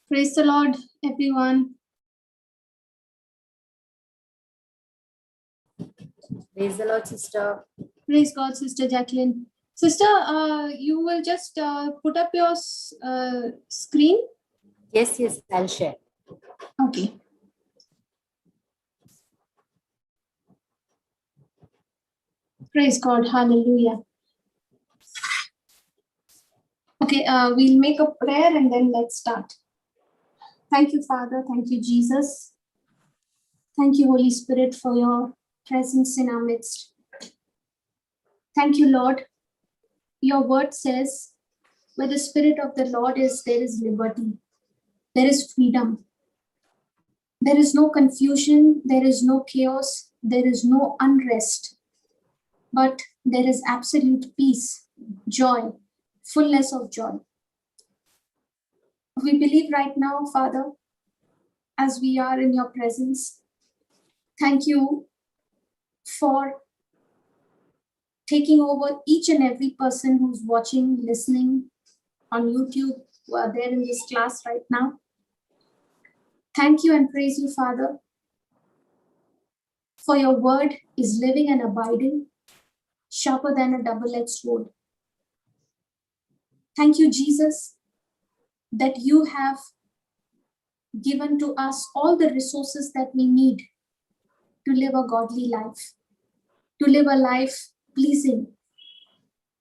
Praise the Lord, everyone. Praise the Lord, sister. Praise God, Sister Jacqueline. Sister, you will just put up your screen. Yes, I'll share. Okay. Praise God. Hallelujah. Okay, we'll make a prayer and then let's start. Thank you, Father. Thank you, Jesus. Thank you, Holy Spirit, for your presence in our midst. Thank you, Lord. Your word says, where the Spirit of the Lord is, there is liberty. There is freedom. There is no confusion. There is no chaos. There is no unrest. But there is absolute peace, joy, fullness of joy. We believe right now, Father, as we are in your presence, thank you for taking over each and every person who's watching, listening on YouTube, who are there in this class right now. Thank you and praise you, Father, for your word is living and abiding, sharper than a double-edged sword. Thank you, Jesus, that you have given to us all the resources that we need to live a godly life, to live a life pleasing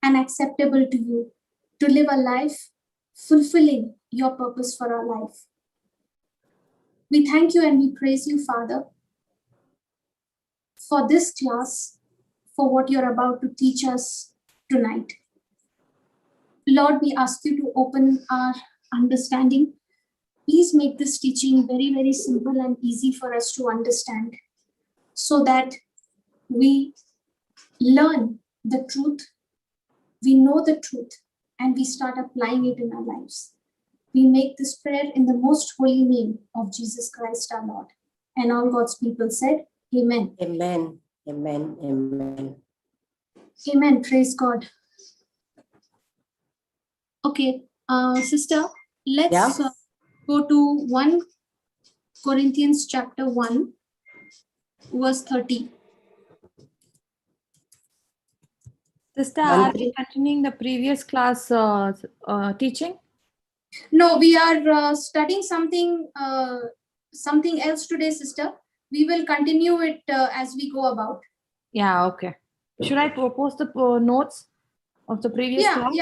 and acceptable to you, to live a life fulfilling your purpose for our life. We thank you and we praise you, Father, for this class, for what you're about to teach us tonight. Lord, we ask you to open our understanding. Please make this teaching very, very simple and easy for us to understand so that we learn the truth, we know the truth, and we start applying it in our lives. We make this prayer in the most holy name of Jesus Christ our Lord. And all God's people said, Amen. Amen. Amen. Amen. Amen. Praise God. Okay, sister, let's go to 1 Corinthians chapter 1, verse 30. Sister, are we continuing the previous class teaching? No, we are studying something else today, sister. We will continue it as we go about. Yeah, okay. Should I post the notes of the previous class?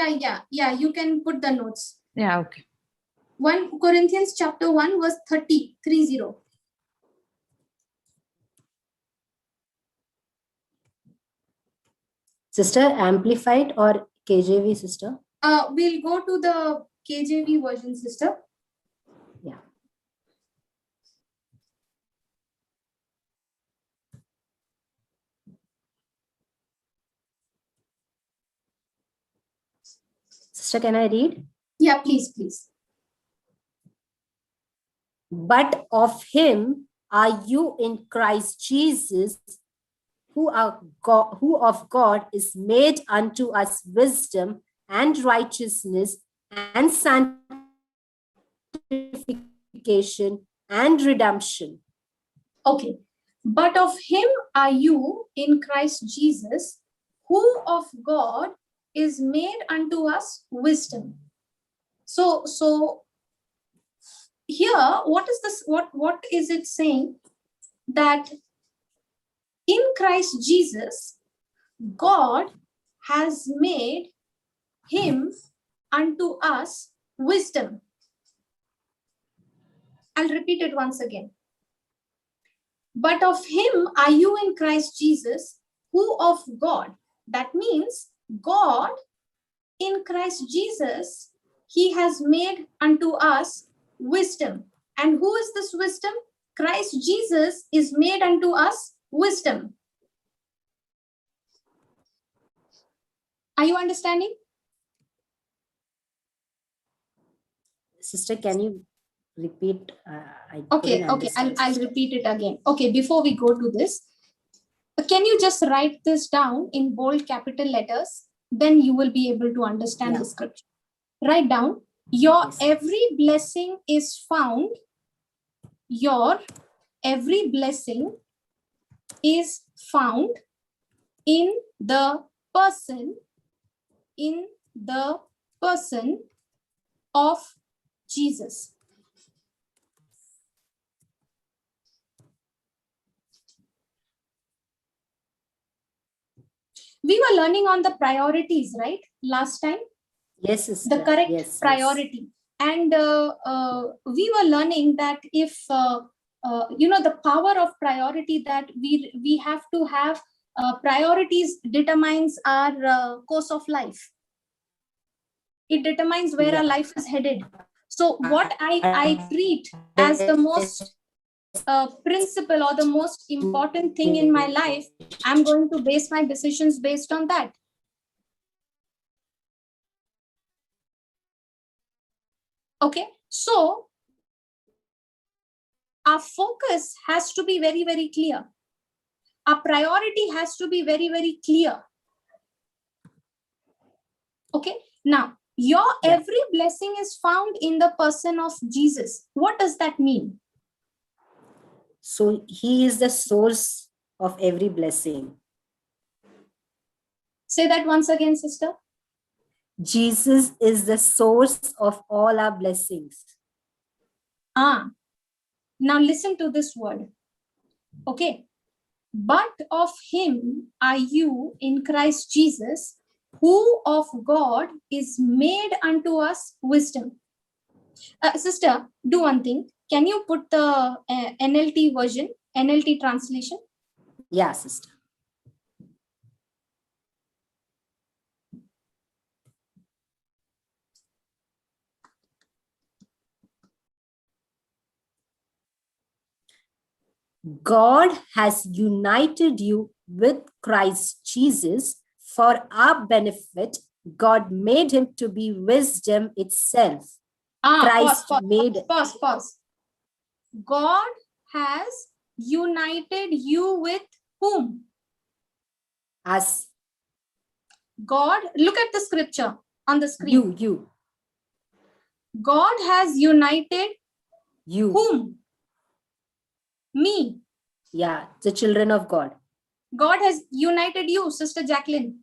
Yeah, you can put the notes. Yeah, okay. 1 Corinthians chapter 1, verse 30. Sister, amplified or KJV, sister? We'll go to the KJV version, sister. Yeah. Sister, can I read? Yeah, please. But of him are you in Christ Jesus, who of God is made unto us wisdom and righteousness and sanctification and redemption. Okay. But of him are you in Christ Jesus, who of God is made unto us wisdom. So here, what is this? What is it saying? That in Christ Jesus, God has made him unto us wisdom. I'll repeat it once again. But of him are you in Christ Jesus, who of God. That means God in Christ Jesus, he has made unto us wisdom. And who is this wisdom? Christ Jesus is made unto us wisdom. Are you understanding? Sister, can you repeat? Okay, I'll repeat it again. Okay, before we go to this, can you just write this down in bold capital letters? Then you will be able to understand the scripture. Write down, Your Yes. every blessing is found. Your every blessing is found in the person of Jesus. We were learning on the priorities, right? Last time, Yes, sister. the correct Yes, priority. And we were learning that if, the power of priority, that we have to have priorities determines our course of life. It determines where our life is headed. So what I treat as the most principle or the most important thing in my life, I'm going to base my decisions based on that. Okay, so our focus has to be very, very clear. Our priority has to be very, very clear. Okay, now your every blessing is found in the person of Jesus. What does that mean? So he is the source of every blessing. Say that once again, sister. Jesus is the source of all our blessings. Now listen to this word. Okay. But of him are you in Christ Jesus, who of God is made unto us wisdom. Sister, do one thing. Can you put the NLT version, NLT translation? Yeah, sister. God has united you with Christ Jesus for our benefit. God made him to be wisdom itself. Christ made. Pause. God has united you with whom? Us. God, look at the scripture on the screen. You. God has united you. Whom? Me. Yeah, the children of God. God has united you, Sister Jacqueline.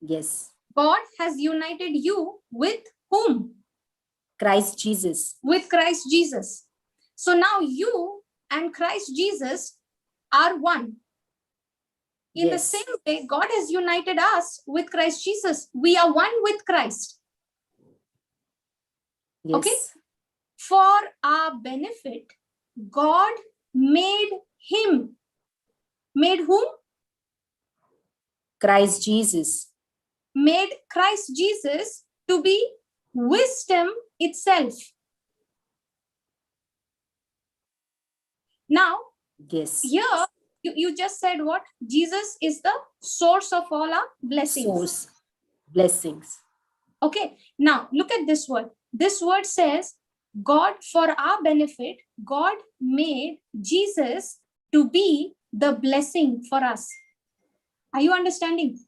Yes. God has united you with whom? Christ Jesus. With Christ Jesus. So now you and Christ Jesus are one. In the same way, God has united us with Christ Jesus. We are one with Christ. Yes. Okay? For our benefit, God made him. Made whom? Christ Jesus. Made Christ Jesus to be wisdom itself. Now, yes, here you just said what? Jesus is the source of all our blessings. Source. Blessings. Okay, now look at this word. This word says, God, for our benefit, God made Jesus to be the blessing for us. Are you understanding?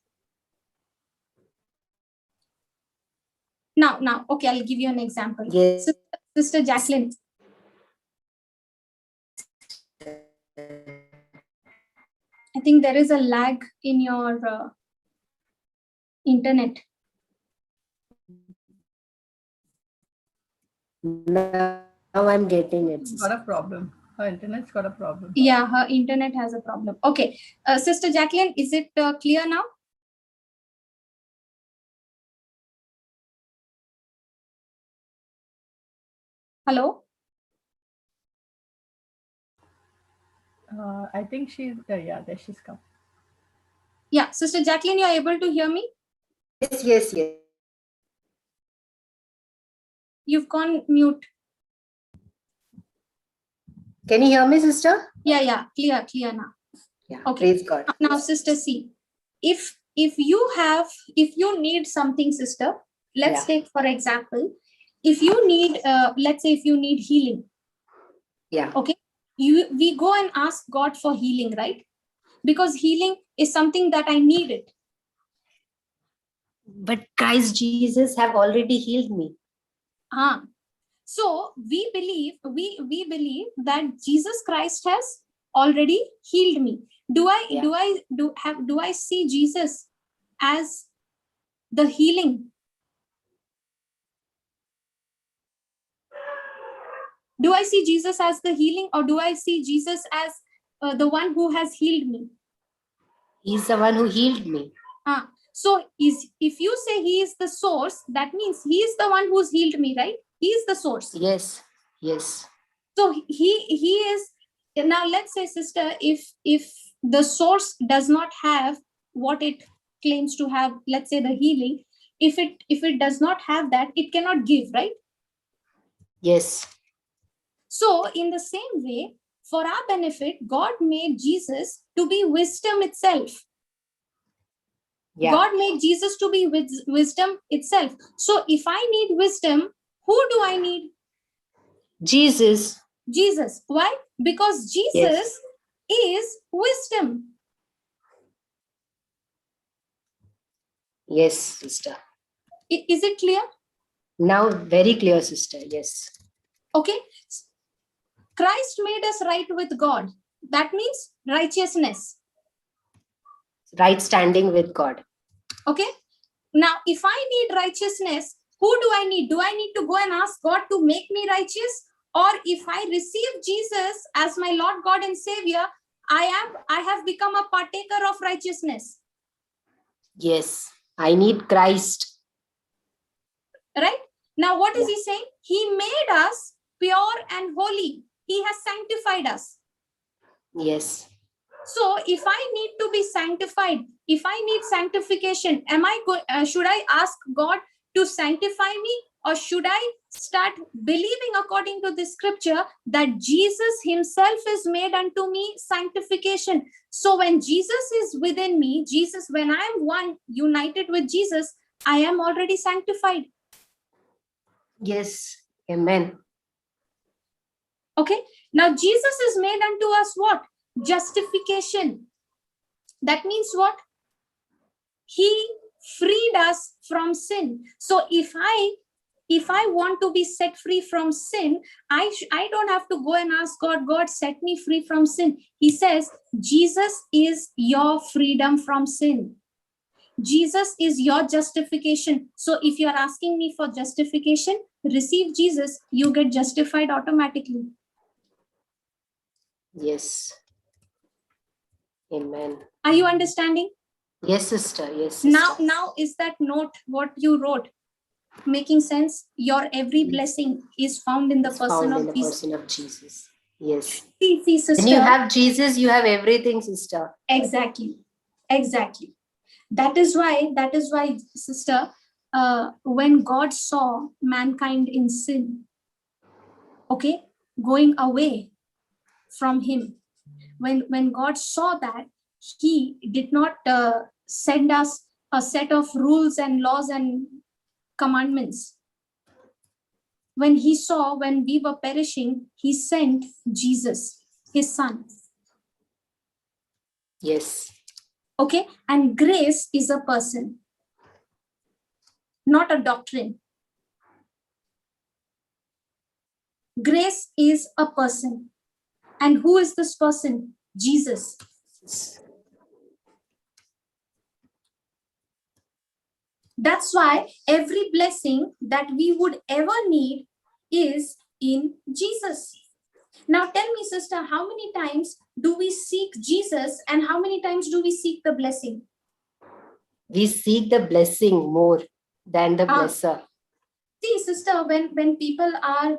Now, okay, I'll give you an example. Yes. Sister Jacqueline. I think there is a lag in your internet. Now I'm getting it. Got a problem. Her internet's got a problem. Yeah, her internet has a problem. Okay. Sister Jacqueline, is it clear now? Hello? I think she's, there she's come. Yeah, Sister Jacqueline, you're able to hear me? Yes. You've gone mute. Can you hear me, sister? Yeah, clear now. Yeah, okay. Praise God. Now, Sister C, if you need something, sister, let's take, for example, if you need, let's say if you need healing. Yeah. Okay. We go and ask God for healing, right? Because healing is something that I need it. But Christ Jesus have already healed me. So we believe that Jesus Christ has already healed me. Do I see Jesus as the healing? Do I see Jesus as the healing, or do I see Jesus as the one who has healed me? He's the one who healed me. So if you say he is the source, that means he is the one who's healed me, right? He is the source. Yes. Yes. So he is. Now let's say, sister, if the source does not have what it claims to have, let's say the healing, if it does not have that, it cannot give, right? Yes. So in the same way, for our benefit, God made Jesus to be wisdom itself. Yeah. God made Jesus to be wisdom itself. So if I need wisdom, who do I need? Jesus. Jesus. Why? Because Jesus is wisdom. Yes, sister. Is it clear? Now, very clear, sister. Yes. Okay. Christ made us right with God. That means righteousness. Right standing with God. Okay. Now, if I need righteousness, who do I need? Do I need to go and ask God to make me righteous? Or if I receive Jesus as my Lord, God, and Savior, I have become a partaker of righteousness. Yes. I need Christ. Right? Now, what is he saying? He made us pure and holy. He has sanctified us. Yes. So if I need to be sanctified, if I need sanctification, should I ask God to sanctify me, or should I start believing according to the scripture that Jesus himself is made unto me sanctification? So when Jesus is within me, when I am one united with Jesus, I am already sanctified. Yes. Amen. Okay. Now Jesus is made unto us what? Justification. That means what? He freed us from sin. So if I want to be set free from sin, I don't have to go and ask God, set me free from sin. He says, Jesus is your freedom from sin. Jesus is your justification. So if you're asking me for justification, receive Jesus, you get justified automatically. Yes. Amen. Are you understanding? Yes, sister. Yes, sister. Now is that note what you wrote making sense? Your every blessing is found in the person of Jesus. Yes. See, sister. When you have Jesus, you have everything, sister. Exactly. That is why, sister, when God saw mankind in sin, okay, going away from him, when God saw that, he did not send us a set of rules and laws and commandments. When he saw, when we were perishing, he sent Jesus, his son. Yes. Okay. And grace is a person, not a doctrine. Grace is a person. And who is this person? Jesus. That's why every blessing that we would ever need is in Jesus. Now tell me, sister, how many times do we seek Jesus and how many times do we seek the blessing? We seek the blessing more than the blesser. See, sister, when people are,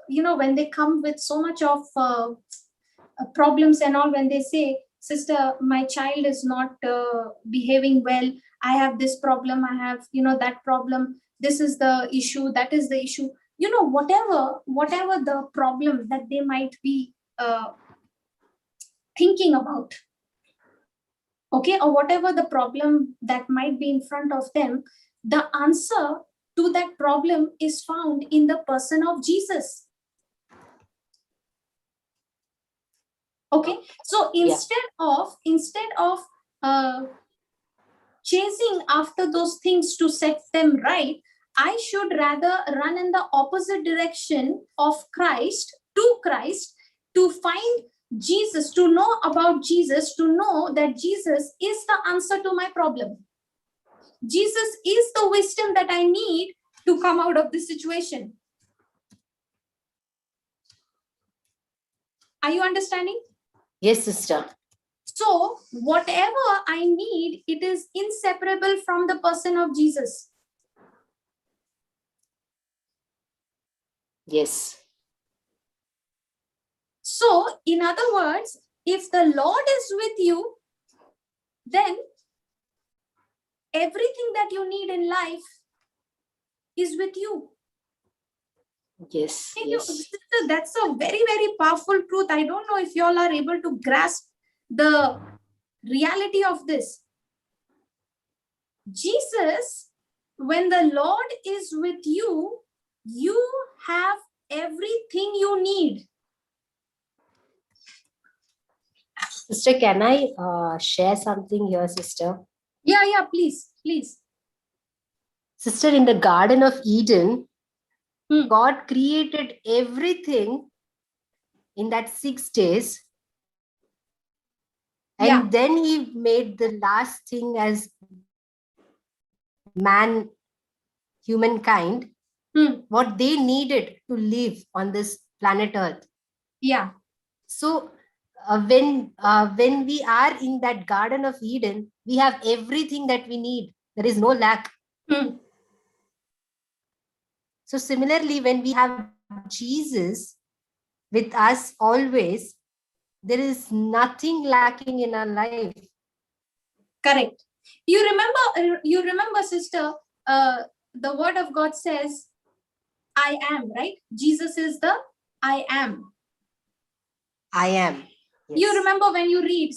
when they come with so much of problems and all, when they say, sister, my child is not behaving well, I have this problem, I have, that problem, this is the issue, that is the issue, whatever the problem that they might be thinking about, okay, or whatever the problem that might be in front of them, the answer to that problem is found in the person of Jesus. Okay, so instead of chasing after those things to set them right, I should rather run in the opposite direction of Christ, to find Jesus, to know about Jesus, to know that Jesus is the answer to my problem. Jesus is the wisdom that I need to come out of this situation. Are you understanding? Yes, sister. So whatever I need, it is inseparable from the person of Jesus. Yes. So in other words, if the Lord is with you, then everything that you need in life is with you. Yes. Yes. That's a very, very powerful truth. I don't know if you all are able to grasp the reality of this. Jesus, when the Lord is with you, you have everything you need. Sister, can I share something here, sister? Yeah, please. Sister, in the Garden of Eden, Hmm. God created everything in that 6 days. And Yeah. then he made the last thing as man, humankind, what they needed to live on this planet Earth. Yeah. So when we are in that Garden of Eden, we have everything that we need. There is no lack. So similarly, when we have Jesus with us always, there is nothing lacking in our life. Correct. You remember, sister, the word of God says, I am, right? Jesus is the I am. I am. Yes. You remember when you read,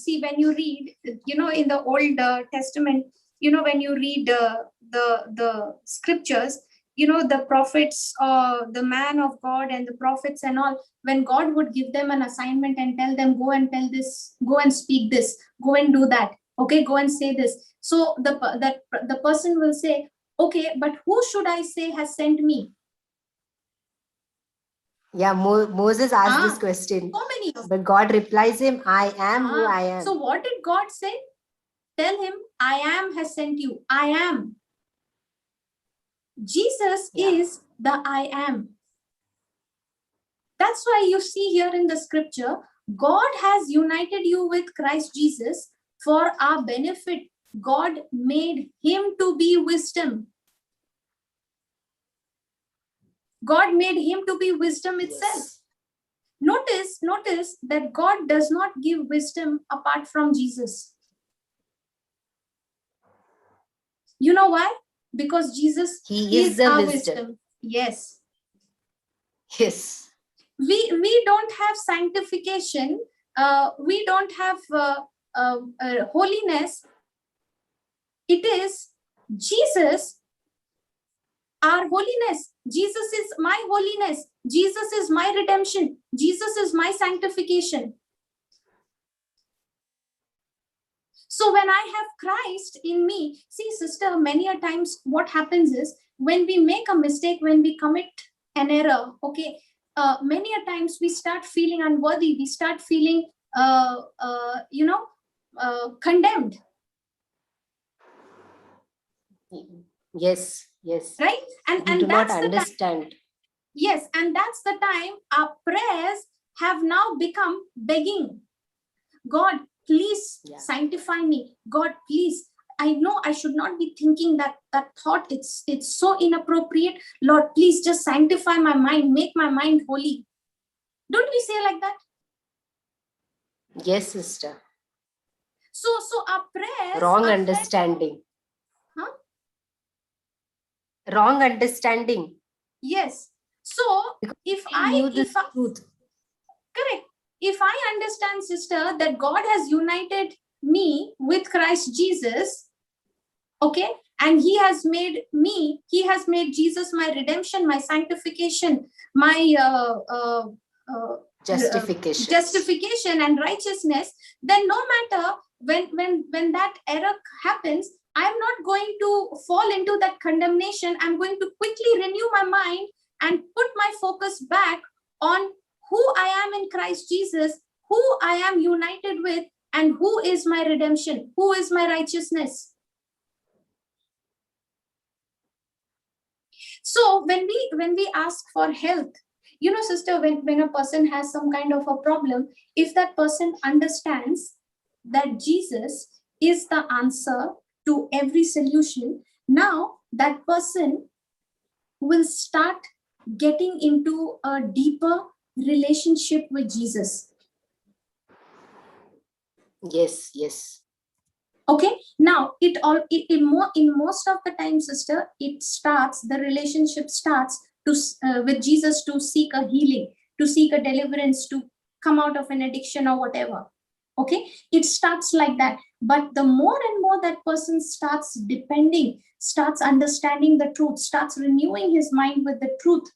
in the Old Testament, when you read the scriptures, the prophets, the man of God and the prophets and all, when God would give them an assignment and tell them, go and tell this, go and speak this, go and do that, okay, go and say this. So the person will say, okay, but who should I say has sent me? Yeah, Moses asked this question. So many of but God replies him, I am who I am. So what did God say? Tell him, I am has sent you. I am. Jesus is the I am. That's why you see here in the scripture, God has united you with Christ Jesus for our benefit. God made him to be wisdom. God made him to be wisdom itself. Yes. Notice that God does not give wisdom apart from Jesus. You know why? Because Jesus is our wisdom. Yes. Yes. We don't have sanctification. We don't have holiness. It is Jesus, our holiness. Jesus is my holiness. Jesus is my redemption. Jesus is my sanctification. So when I have Christ in me, see, sister, many a times what happens is when we make a mistake, when we commit an error, okay, many a times we start feeling unworthy. We start feeling, condemned. Yes. Right? And we do not understand. Yes, and that's the time our prayers have now become begging. God, please sanctify me. God, please. I know I should not be thinking that thought. It's so inappropriate. Lord, please just sanctify my mind. Make my mind holy. Don't we say like that? Yes, sister. So our prayers. Wrong understanding. Wrong understanding. Yes. So because if truth. Correct. If I understand, sister, that God has united me with Christ Jesus, okay, and he has made Jesus my redemption, my sanctification, my justification and righteousness, then no matter when that error happens, I'm not going to fall into that condemnation. I'm going to quickly renew my mind and put my focus back on who I am in Christ Jesus, who I am united with, and who is my redemption, who is my righteousness. So when we ask for health, you know, sister, when a person has some kind of a problem, if that person understands that Jesus is the answer to every solution, now that person will start getting into a deeper relationship with Jesus. Yes, yes. Okay, now in most of the time, sister, the relationship starts with Jesus to seek a healing, to seek a deliverance, to come out of an addiction or whatever. Okay, it starts like that. But the more and more that person starts depending, starts understanding the truth, starts renewing his mind with the truth,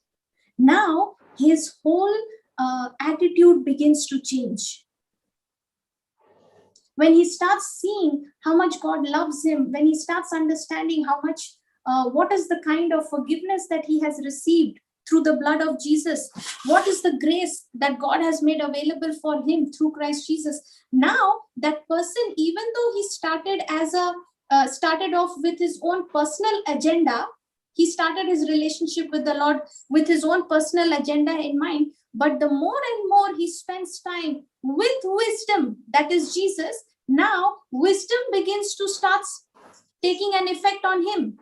now his whole attitude begins to change. When he starts seeing how much God loves him, when he starts understanding how much, what is the kind of forgiveness that he has received through the blood of Jesus, what is the grace that God has made available for him through Christ Jesus. Now that person, even though he started off with his own personal agenda, he started his relationship with the Lord with his own personal agenda in mind. But the more and more he spends time with wisdom, that is Jesus, now wisdom begins to start taking an effect on him.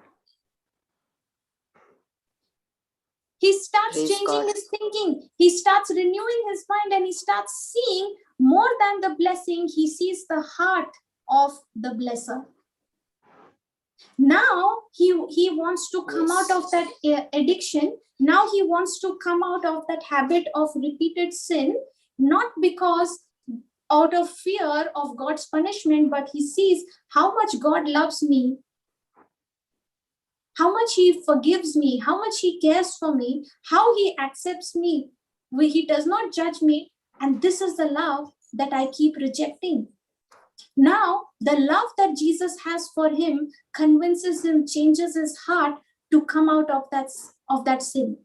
He starts Praise changing God. his thinking. He starts renewing his mind, and he starts seeing more than the blessing. He sees the heart of the blesser. Now he wants to come out of that addiction. Now he wants to come out of that habit of repeated sin, not because out of fear of God's punishment, but he sees how much God loves me, how much he forgives me, how much he cares for me, how he accepts me. He does not judge me, and this is the love that I keep rejecting. Now, the love that Jesus has for him convinces him, changes his heart to come out of that sin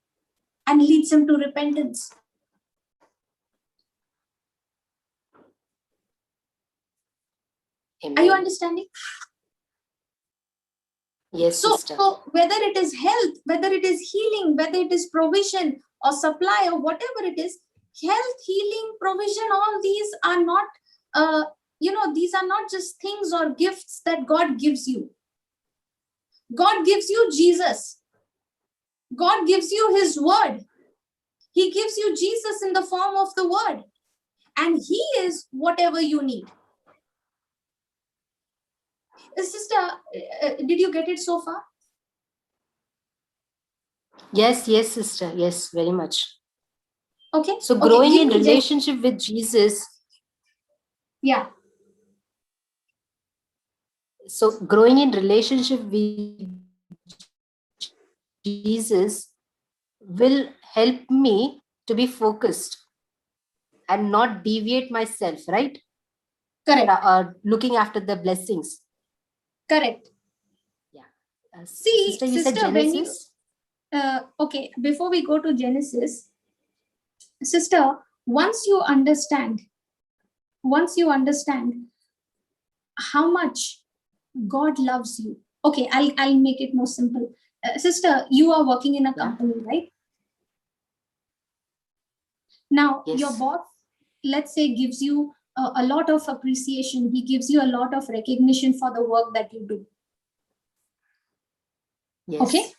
and leads him to repentance. Amen. Are you understanding? Yes, sister. So whether it is health, whether it is healing, whether it is provision or supply or whatever it is, health, healing, provision, all these are not, these are not just things or gifts that God gives you. God gives you Jesus. God gives you his word. He gives you Jesus in the form of the word. And he is whatever you need. Sister, did you get it so far? Yes, sister. Yes, very much. Okay. So growing in relationship with Jesus. Yeah. So growing in relationship with Jesus will help me to be focused and not deviate myself, right? Correct. Looking after the blessings. Correct. Yeah. See, sister, you said Genesis? Okay, before we go to Genesis, sister, once you understand how much God loves you. Okay, I'll make it more simple. Sister, you are working in a company, right? Now, Yes. your boss, let's say, gives you a lot of appreciation. He gives you a lot of recognition for the work that you do. Yes. Okay.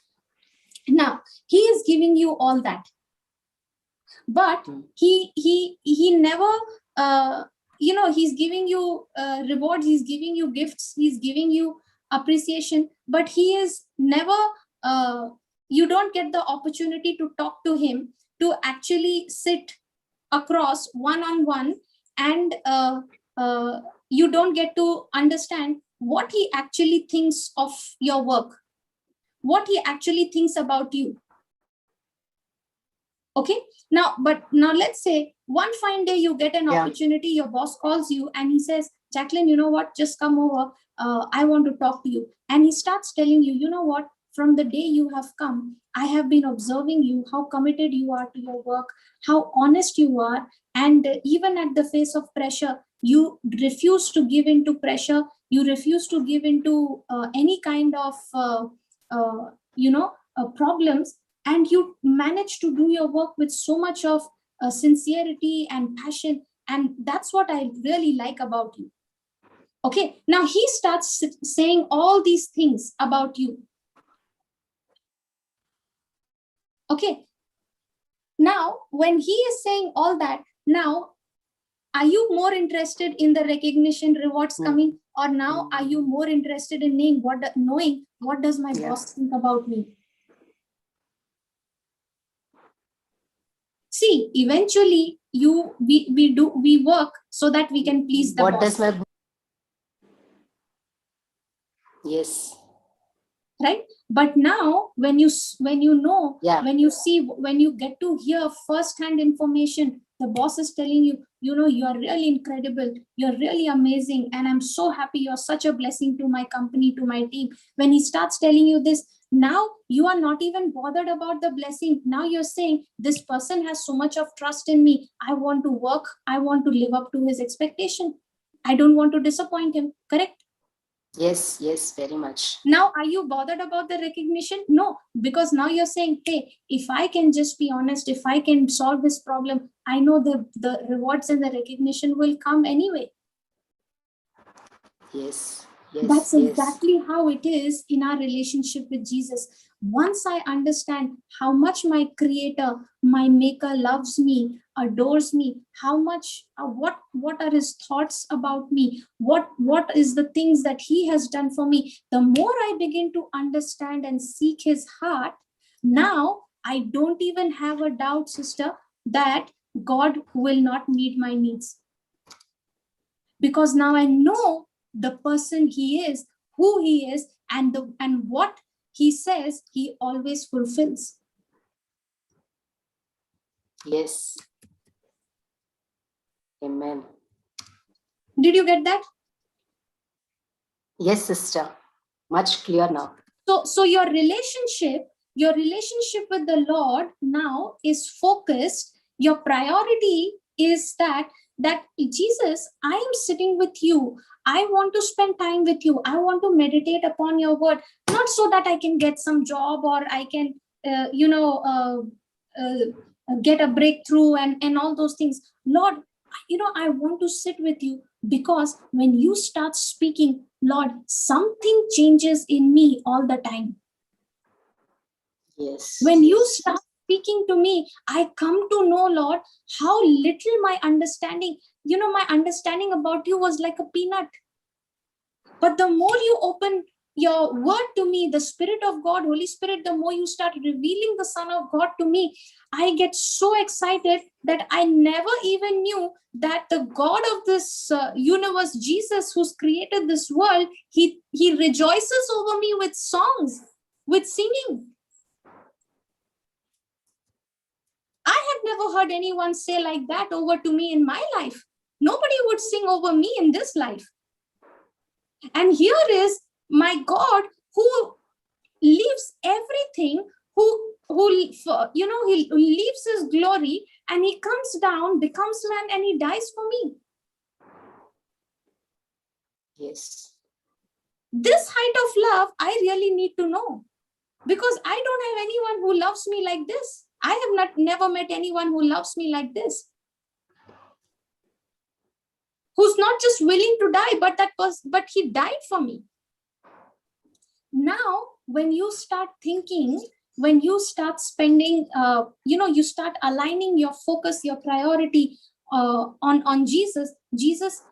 Now, he is giving you all that. But he never, he's giving you rewards, he's giving you gifts, he's giving you appreciation, but he is never, you don't get the opportunity to talk to him, to actually sit across one-on-one, and you don't get to understand what he actually thinks of your work, what he actually thinks about you. Okay, now let's say one fine day you get an opportunity, your boss calls you and he says, Jacqueline, you know what, just come over, I want to talk to you. And he starts telling you, you know what, from the day you have come, I have been observing you, how committed you are to your work, how honest you are. And even at the face of pressure, you refuse to give into pressure. You refuse to give into any kind of, problems. And you manage to do your work with so much of sincerity and passion. And that's what I really like about you. Okay, now he starts saying all these things about you. Okay, now when he is saying all that, now are you more interested in the recognition, rewards coming, or now are you more interested in knowing what does my boss think about me? See, eventually we work so that we can please the boss. Yes. Right? But now when you know, when you see, when you get to hear first-hand information, the boss is telling you, you know, you are really incredible, you're really amazing, and I'm so happy, you're such a blessing to my company, to my team. When he starts telling you this, now you are not even bothered about the blessing. Now you're saying, this person has so much of trust in me, I want to work, I want to live up to his expectation, I don't want to disappoint him. Correct? Yes, very much. Now, are you bothered about the recognition? No, because now you're saying, hey, if I can just be honest, if I can solve this problem, I know the rewards and the recognition will come anyway. Yes. That's exactly how it is in our relationship with Jesus. Once I understand how much my creator, my maker loves me, adores me, how much, what are his thoughts about me, what is the things that he has done for me, the more I begin to understand and seek his heart, now I don't even have a doubt, sister, that God will not meet my needs. Because now I know the person he is, who he is, and what he says, he always fulfills. Yes. Amen. Did you get that? Yes, sister. Much clear now. So your relationship with the Lord now is focused. Your priority is that Jesus, I am sitting with you. I want to spend time with you. I want to meditate upon your word, not so that I can get some job or I can, get a breakthrough and all those things. Lord, I want to sit with you, because when you start speaking, Lord, something changes in me all the time. Yes. When you start speaking to me, I come to know, Lord, how little my understanding about you was like a peanut. But the more you open your word to me, the Spirit of God, Holy Spirit, the more you start revealing the Son of God to me, I get so excited that I never even knew that the God of this universe, Jesus, who's created this world, he rejoices over me with songs, with singing. I have never heard anyone say like that over to me in my life. Nobody would sing over me in this life. And here is my God who leaves everything, he leaves his glory and he comes down, becomes man, and he dies for me. Yes. This height of love, I really need to know, because I don't have anyone who loves me like this. I have never met anyone who loves me like this, who's not just willing to die, but he died for me. Now, when you start thinking, when you start spending, you start aligning your focus, your priority on Jesus. Jesus,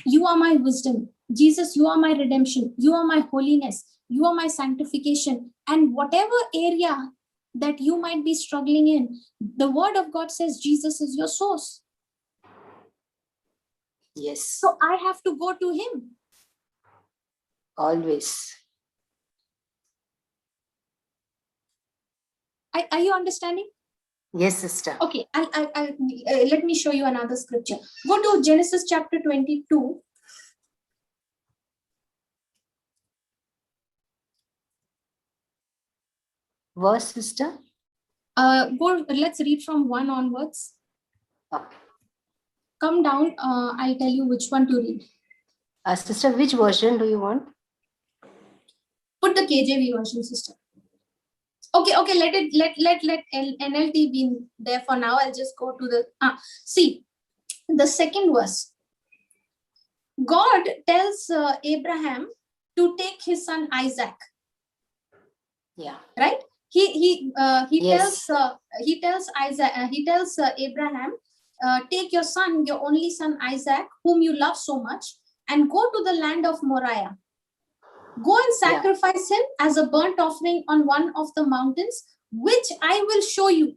you are my wisdom. Jesus, you are my redemption. You are my holiness. You are my sanctification. And whatever area that you might be struggling in, the word of God says Jesus is your source. Yes. So I have to go to him. Always. Are you understanding? Yes, sister. Okay, let me show you another scripture. Go to Genesis chapter 22. verse, sister? Let's read from 1 onwards. Okay. Come down. I'll tell you which one to read. Sister, which version do you want? Put the KJV version, sister. Okay. Let NLT be there for now. I'll just go to the see the second verse. God tells Abraham to take his son Isaac. Yeah. Right. He Yes. tells Abraham, take your son, your only son Isaac, whom you love so much, and go to the land of Moriah. Go and sacrifice him as a burnt offering on one of the mountains, which I will show you.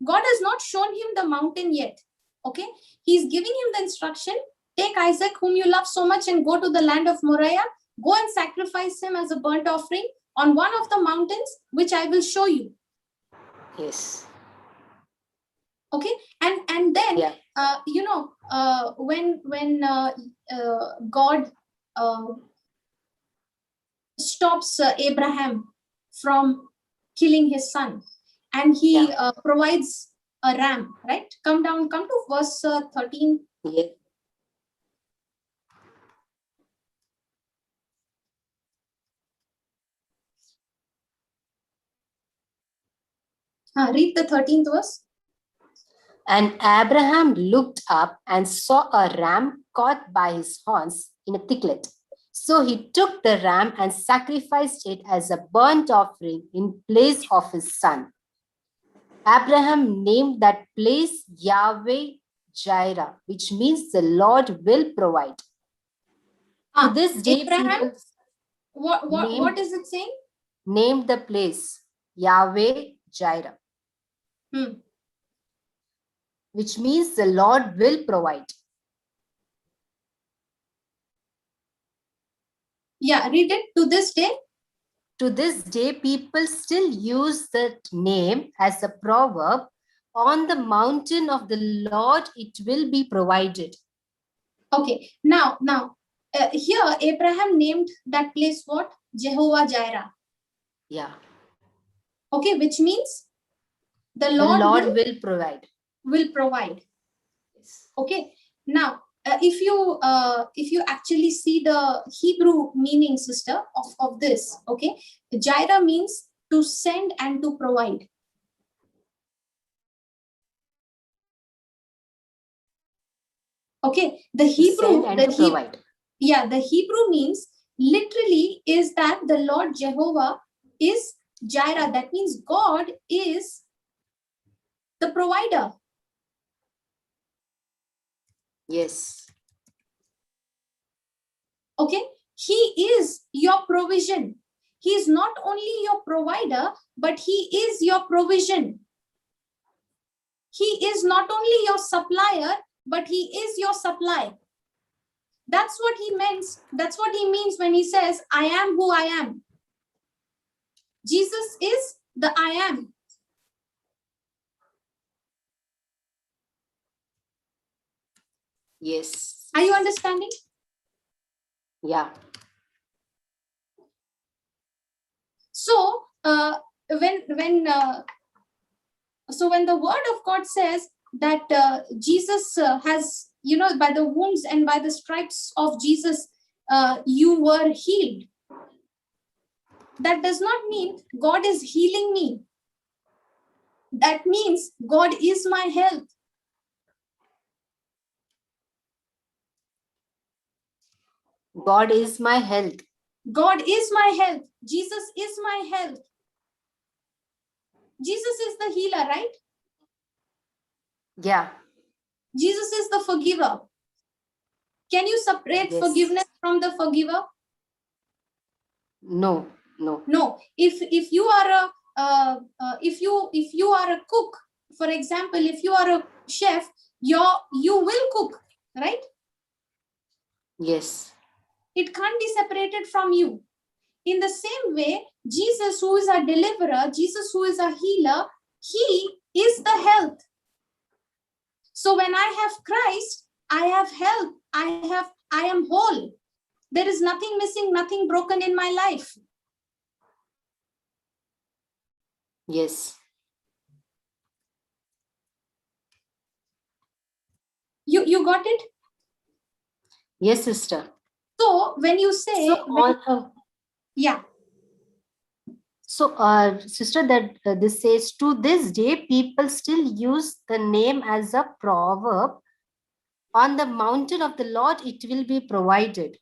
God has not shown him the mountain yet. Okay. He's giving him the instruction, take Isaac, whom you love so much, and go to the land of Moriah. Go and sacrifice him as a burnt offering on one of the mountains, which I will show you. Yes. Okay. And then, when God stops Abraham from killing his son, and he provides a ram, right? Come to verse 13. Yes. Read the 13th verse. And Abraham looked up and saw a ram caught by his horns in a thicket. So he took the ram and sacrificed it as a burnt offering in place of his son. Abraham named that place Yahweh Jireh, which means the Lord will provide. To this day, Abraham, people what is it saying? Named the place Yahweh Jireh. Which means the Lord will provide. Yeah, read it. To this day. To this day, people still use that name as a proverb. On the mountain of the Lord, it will be provided. Okay. Now, here Abraham named that place what? Jehovah Jireh. Yeah. Okay, which means the Lord will provide. Will provide. Yes. Okay. Now, if you actually see the Hebrew meaning, sister, of this, okay, Jireh means to send and to provide. Okay, the Hebrew, the Hebrew means literally is that the Lord Jehovah is Jireh. That means God is the provider. Yes. Okay, he is your provision. He is not only your provider, but he is your provision. He is not only your supplier, but he is your supply. That's what he means. That's what he means when he says, I am who I am. Jesus is the I am. Yes. Are you understanding? Yeah. So when the word of God says that Jesus has, by the wounds and by the stripes of Jesus, you were healed. That does not mean God is healing me. That means God is my health. God is my health. God is my health. Jesus is my health. Jesus is the healer, right? Yeah. Jesus is the forgiver. Can you separate forgiveness from the forgiver? No. No. If you are if you are a cook, for example, if you are a chef, you will cook, right? Yes. It can't be separated from you. In the same way, Jesus, who is our deliverer, Jesus, who is our healer, he is the health. So when I have Christ, I have health. I am whole. There is nothing missing, nothing broken in my life. Yes. You got it? Yes, sister. So when you say, yeah. So, sister, that this says, to this day, people still use the name as a proverb. On the mountain of the Lord, it will be provided.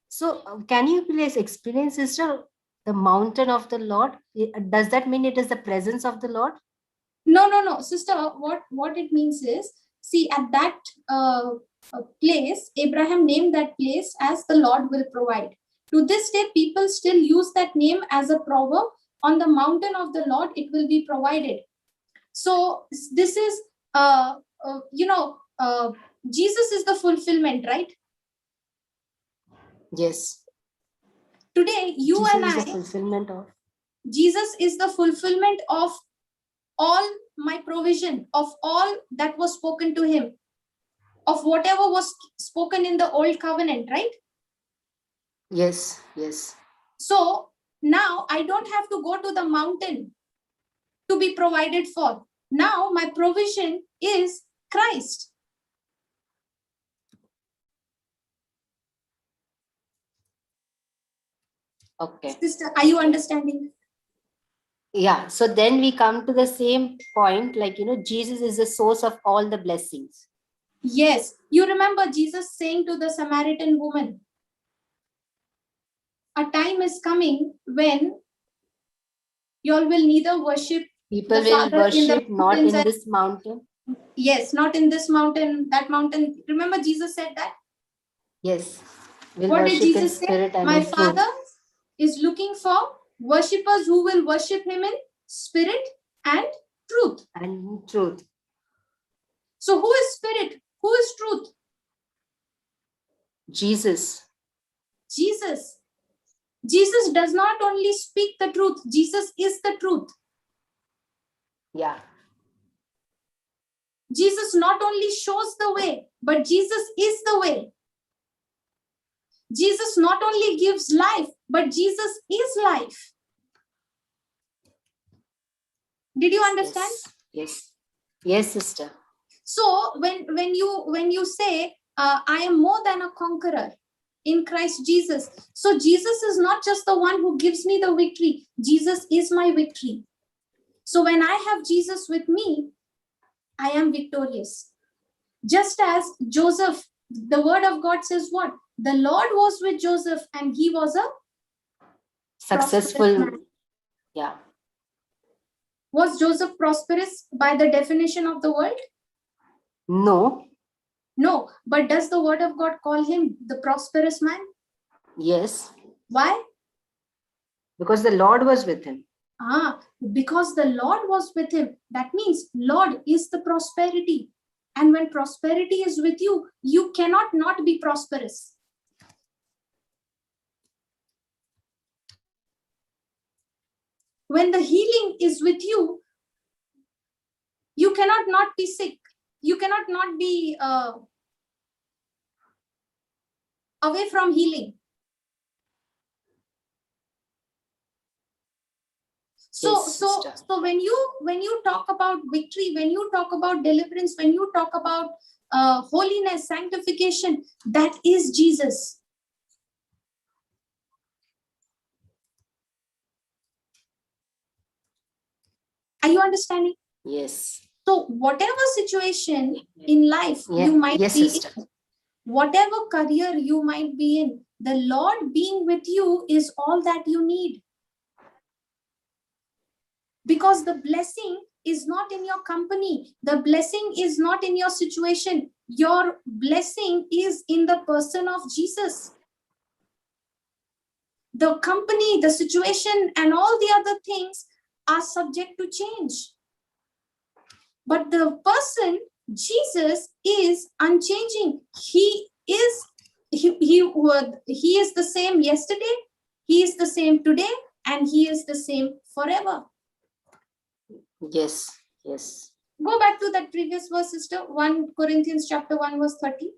So, can you please explain, sister, the mountain of the Lord? Does that mean it is the presence of the Lord? No, sister. What it means is, see, at that place, Abraham named that place as the Lord will provide. To this day, people still use that name as a proverb. On the mountain of the Lord, it will be provided. So this is, Jesus is the fulfillment, right? Yes. Today, you Jesus and is I, the fulfillment of. Jesus is the fulfillment of all my provision, of all that was spoken to him, of whatever was spoken in the old covenant, right? Yes, yes. So now I don't have to go to the mountain to be provided for. Now my provision is Christ. Okay. Sister, are you understanding? Yeah. So then we come to the same point, like, Jesus is the source of all the blessings. Yes. You remember Jesus saying to the Samaritan woman, a time is coming when you all will neither worship People the will Father in the worship not mountains in and, this mountain. yes, not in this mountain, that mountain. Remember Jesus said that? Yes. We'll What did worship in Jesus say? spirit and My in truth. Father is looking for worshippers who will worship him in spirit and truth. And truth. So who is spirit? Who is truth? Jesus. Jesus. Jesus does not only speak the truth, Jesus is the truth. Yeah. Jesus not only shows the way, but Jesus is the way. Jesus not only gives life, but Jesus is life. Did you understand? Yes. Yes, sister. So when you say, I am more than a conqueror in Christ Jesus. So Jesus is not just the one who gives me the victory. Jesus is my victory. So when I have Jesus with me, I am victorious. Just as Joseph, the word of God says what? The Lord was with Joseph and he was a Successful. man. Yeah. Was Joseph prosperous by the definition of the world? No. No. But does the word of God call him the prosperous man? Yes. Why? Because the Lord was with him. Because the Lord was with him. That means Lord is the prosperity. And when prosperity is with you, you cannot not be prosperous. When the healing is with you, you cannot not be sick. You cannot not be away from healing. So when you talk about victory, when you talk about deliverance, when you talk about holiness, sanctification, that is Jesus. Are you understanding? Yes. So whatever situation in life you might be sister. in, whatever career you might be in, the Lord being with you is all that you need. Because the blessing is not in your company. The blessing is not in your situation. Your blessing is in the person of Jesus. The company, the situation, and all the other things are subject to change. But the person, Jesus, is unchanging. He is the same yesterday, he is the same today, and he is the same forever. Yes, yes. Go back to that previous verse, sister, 1 Corinthians chapter 1, verse 30.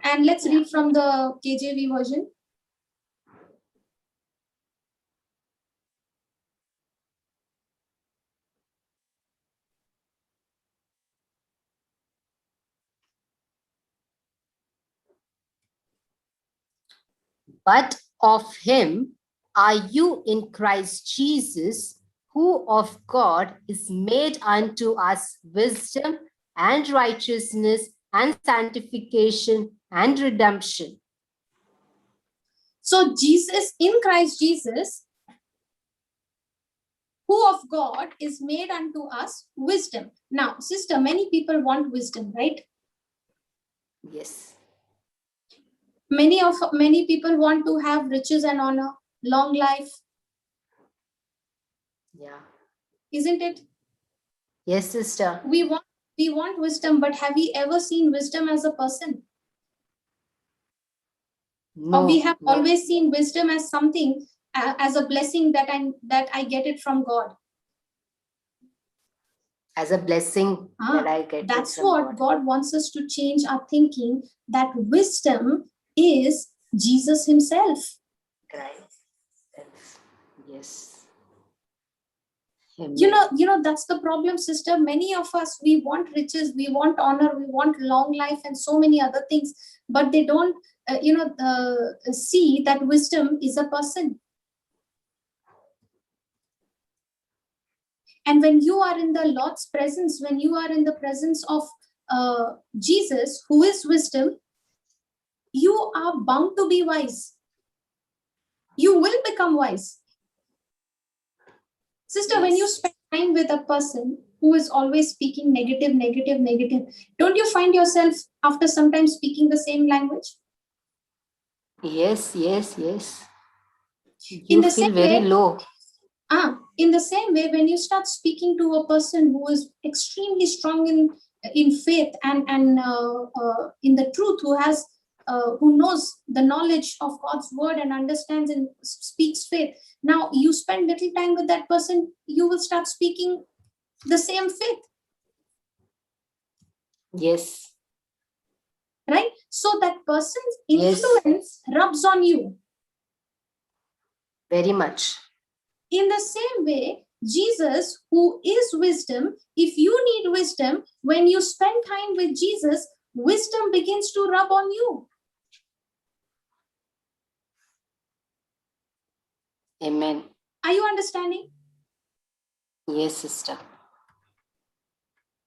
And let's read from the KJV version. But of him are you in Christ Jesus, who of God is made unto us wisdom and righteousness and sanctification and redemption. So Jesus, in Christ Jesus, who of God is made unto us wisdom. Now, sister, many people want wisdom, right? Yes. Many people want to have riches and honor, long life, Yeah. isn't it? Yes, sister. We want wisdom, but have we ever seen wisdom as a person? No, or we have no. always seen wisdom as something, as a blessing that I get it from God. As a blessing that I get. That's what God wants us to change our thinking, that wisdom is Jesus himself. Christ. Yes. Amen. You know, that's the problem, sister. Many of us, we want riches, we want honor, we want long life and so many other things, but they don't, see that wisdom is a person. And when you are in the Lord's presence, when you are in the presence of Jesus, who is wisdom, you are bound to be wise. You will become wise. Sister, when you spend time with a person who is always speaking negative, don't you find yourself after some time speaking the same language? Yes. You In the feel same very way, low. In the same way, when you start speaking to a person who is extremely strong in faith and in the truth, who knows the knowledge of God's word and understands and speaks faith, now you spend little time with that person, you will start speaking the same faith. Yes. Right? So that person's influence rubs on you. Very much. In the same way, Jesus, who is wisdom, if you need wisdom, when you spend time with Jesus, wisdom begins to rub on you. Amen. Are you understanding? Yes, sister.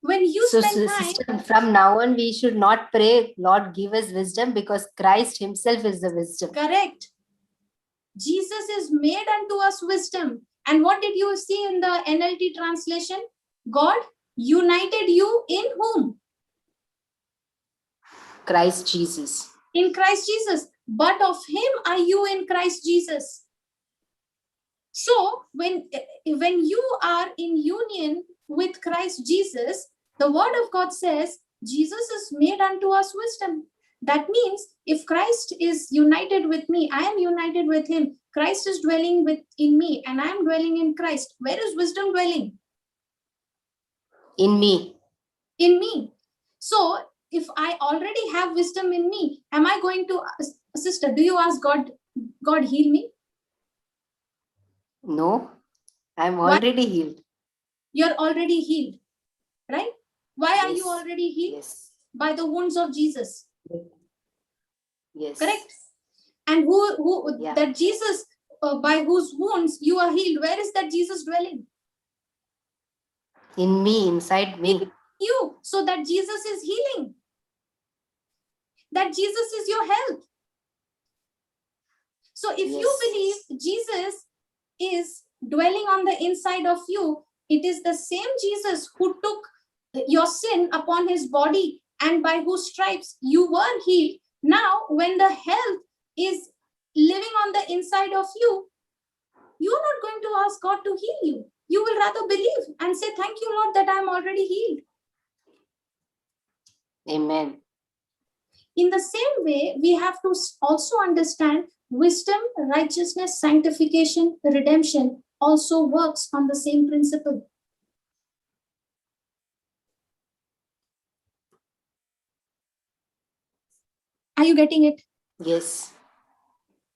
When you spend time... Sister, from now on, we should not pray, Lord, give us wisdom, because Christ himself is the wisdom. Correct. Jesus is made unto us wisdom. And what did you see in the NLT translation? God united you in whom? Christ Jesus. In Christ Jesus. But of him are you in Christ Jesus. So when you are in union with Christ Jesus, the word of God says, Jesus is made unto us wisdom. That means if Christ is united with me, I am united with him. Christ is dwelling in me and I am dwelling in Christ. Where is wisdom dwelling? In me. In me. So if I already have wisdom in me, am I going to, sister, do you ask God heal me? No, I'm already healed. You're already healed, right? Why are you already healed? Yes. By the wounds of Jesus. Yes. Correct? And that Jesus, by whose wounds you are healed, where is that Jesus dwelling? In me, inside me. In you. So that Jesus is healing. That Jesus is your health. So if you believe Jesus is dwelling on the inside of you, it is the same Jesus who took your sin upon his body and by whose stripes you were healed. Now, when the health is living on the inside of you, you're not going to ask God to heal you. You will rather believe and say, thank you, Lord, that I'm already healed. Amen. In the same way, we have to also understand wisdom, righteousness, sanctification, redemption also works on the same principle. Are you getting it? Yes.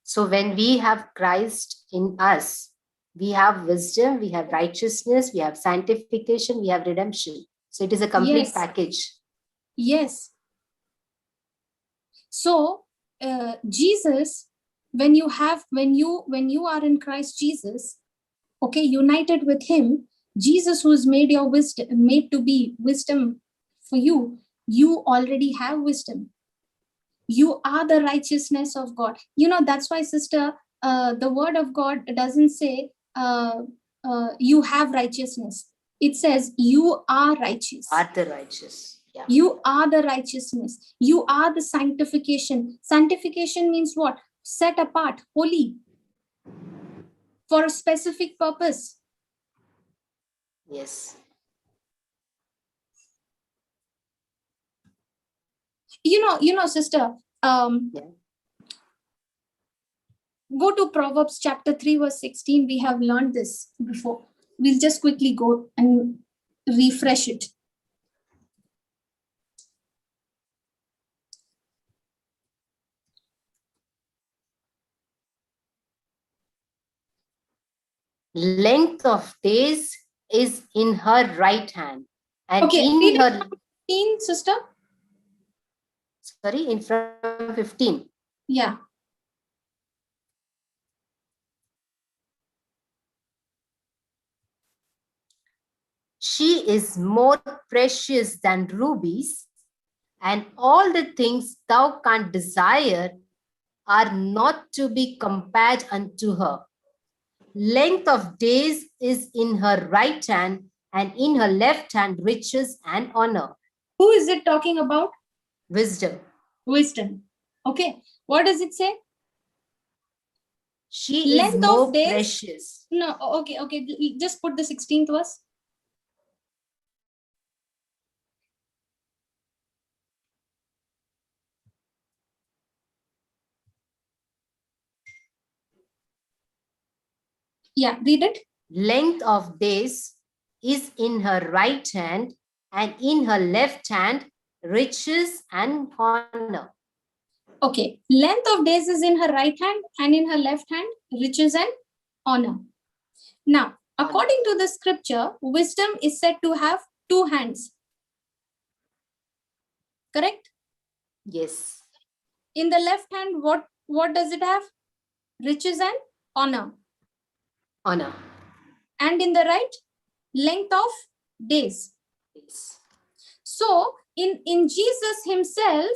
So when we have Christ in us, we have wisdom, we have righteousness, we have sanctification, we have redemption. So it is a complete package. Yes. So Jesus when you are in Christ Jesus, okay, united with him, Jesus, who's made your wisdom, made to be wisdom for you, you already have wisdom. You are the righteousness of God. That's why, sister, the word of God doesn't say you have righteousness. It says you are righteous. Are the righteous. Yeah. You are the righteousness. You are the sanctification. Sanctification means what? Set apart, holy, for a specific purpose. Yes. Sister, Yeah. go to Proverbs chapter 3, verse 16. We have learned this before. We'll just quickly go and refresh it. Length of days is in her right hand, and Okay, in read her... 15, sister. Sorry, in from 15. Yeah. She is more precious than rubies, and all the things thou canst desire are not to be compared unto her. Length of days is in her right hand, and in her left hand riches and honor. Who is it talking about? Wisdom. Wisdom. Okay. What does it say? She Length is more of days? precious. No, okay. Just put the 16th verse. Yeah, read it. Length of days is in her right hand, and in her left hand riches and honor. Okay. Length of days is in her right hand, and in her left hand riches and honor. Now, according to the scripture, wisdom is said to have two hands. Correct? Yes. In the left hand, what does it have? Riches and honor. Honor. And in the right, length of days. Yes. So in Jesus himself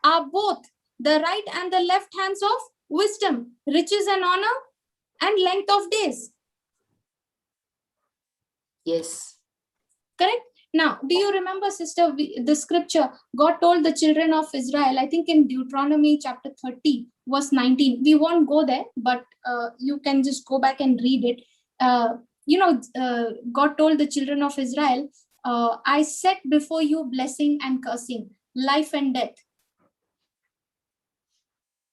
are both the right and the left hands of wisdom, riches and honor, and length of days. Yes. Correct? Now, do you remember, sister, the scripture, God told the children of Israel, I think in Deuteronomy chapter 30, verse 19. We won't go there, but you can just go back and read it. God told the children of Israel, I set before you blessing and cursing, life and death.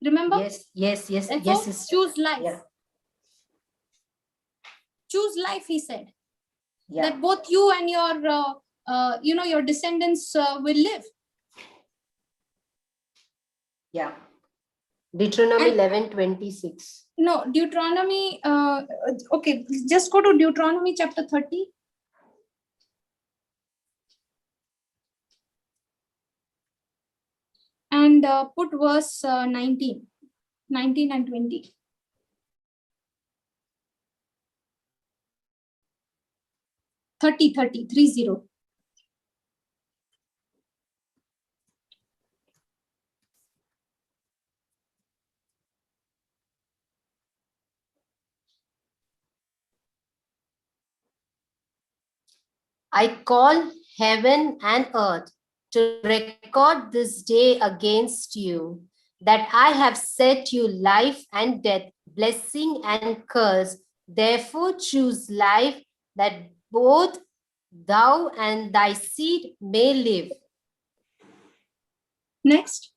Remember? Yes. Therefore, Yes. choose life. Yeah. Choose life, he said. Yeah. That both you and your descendants will live. Yeah. Deuteronomy 11:26. No, Deuteronomy, okay, just go to Deuteronomy chapter 30. And put verse 19 and 20. Three zero. I call heaven and earth to record this day against you, that I have set you life and death, blessing and curse. Therefore choose life, that both thou and thy seed may live. Next.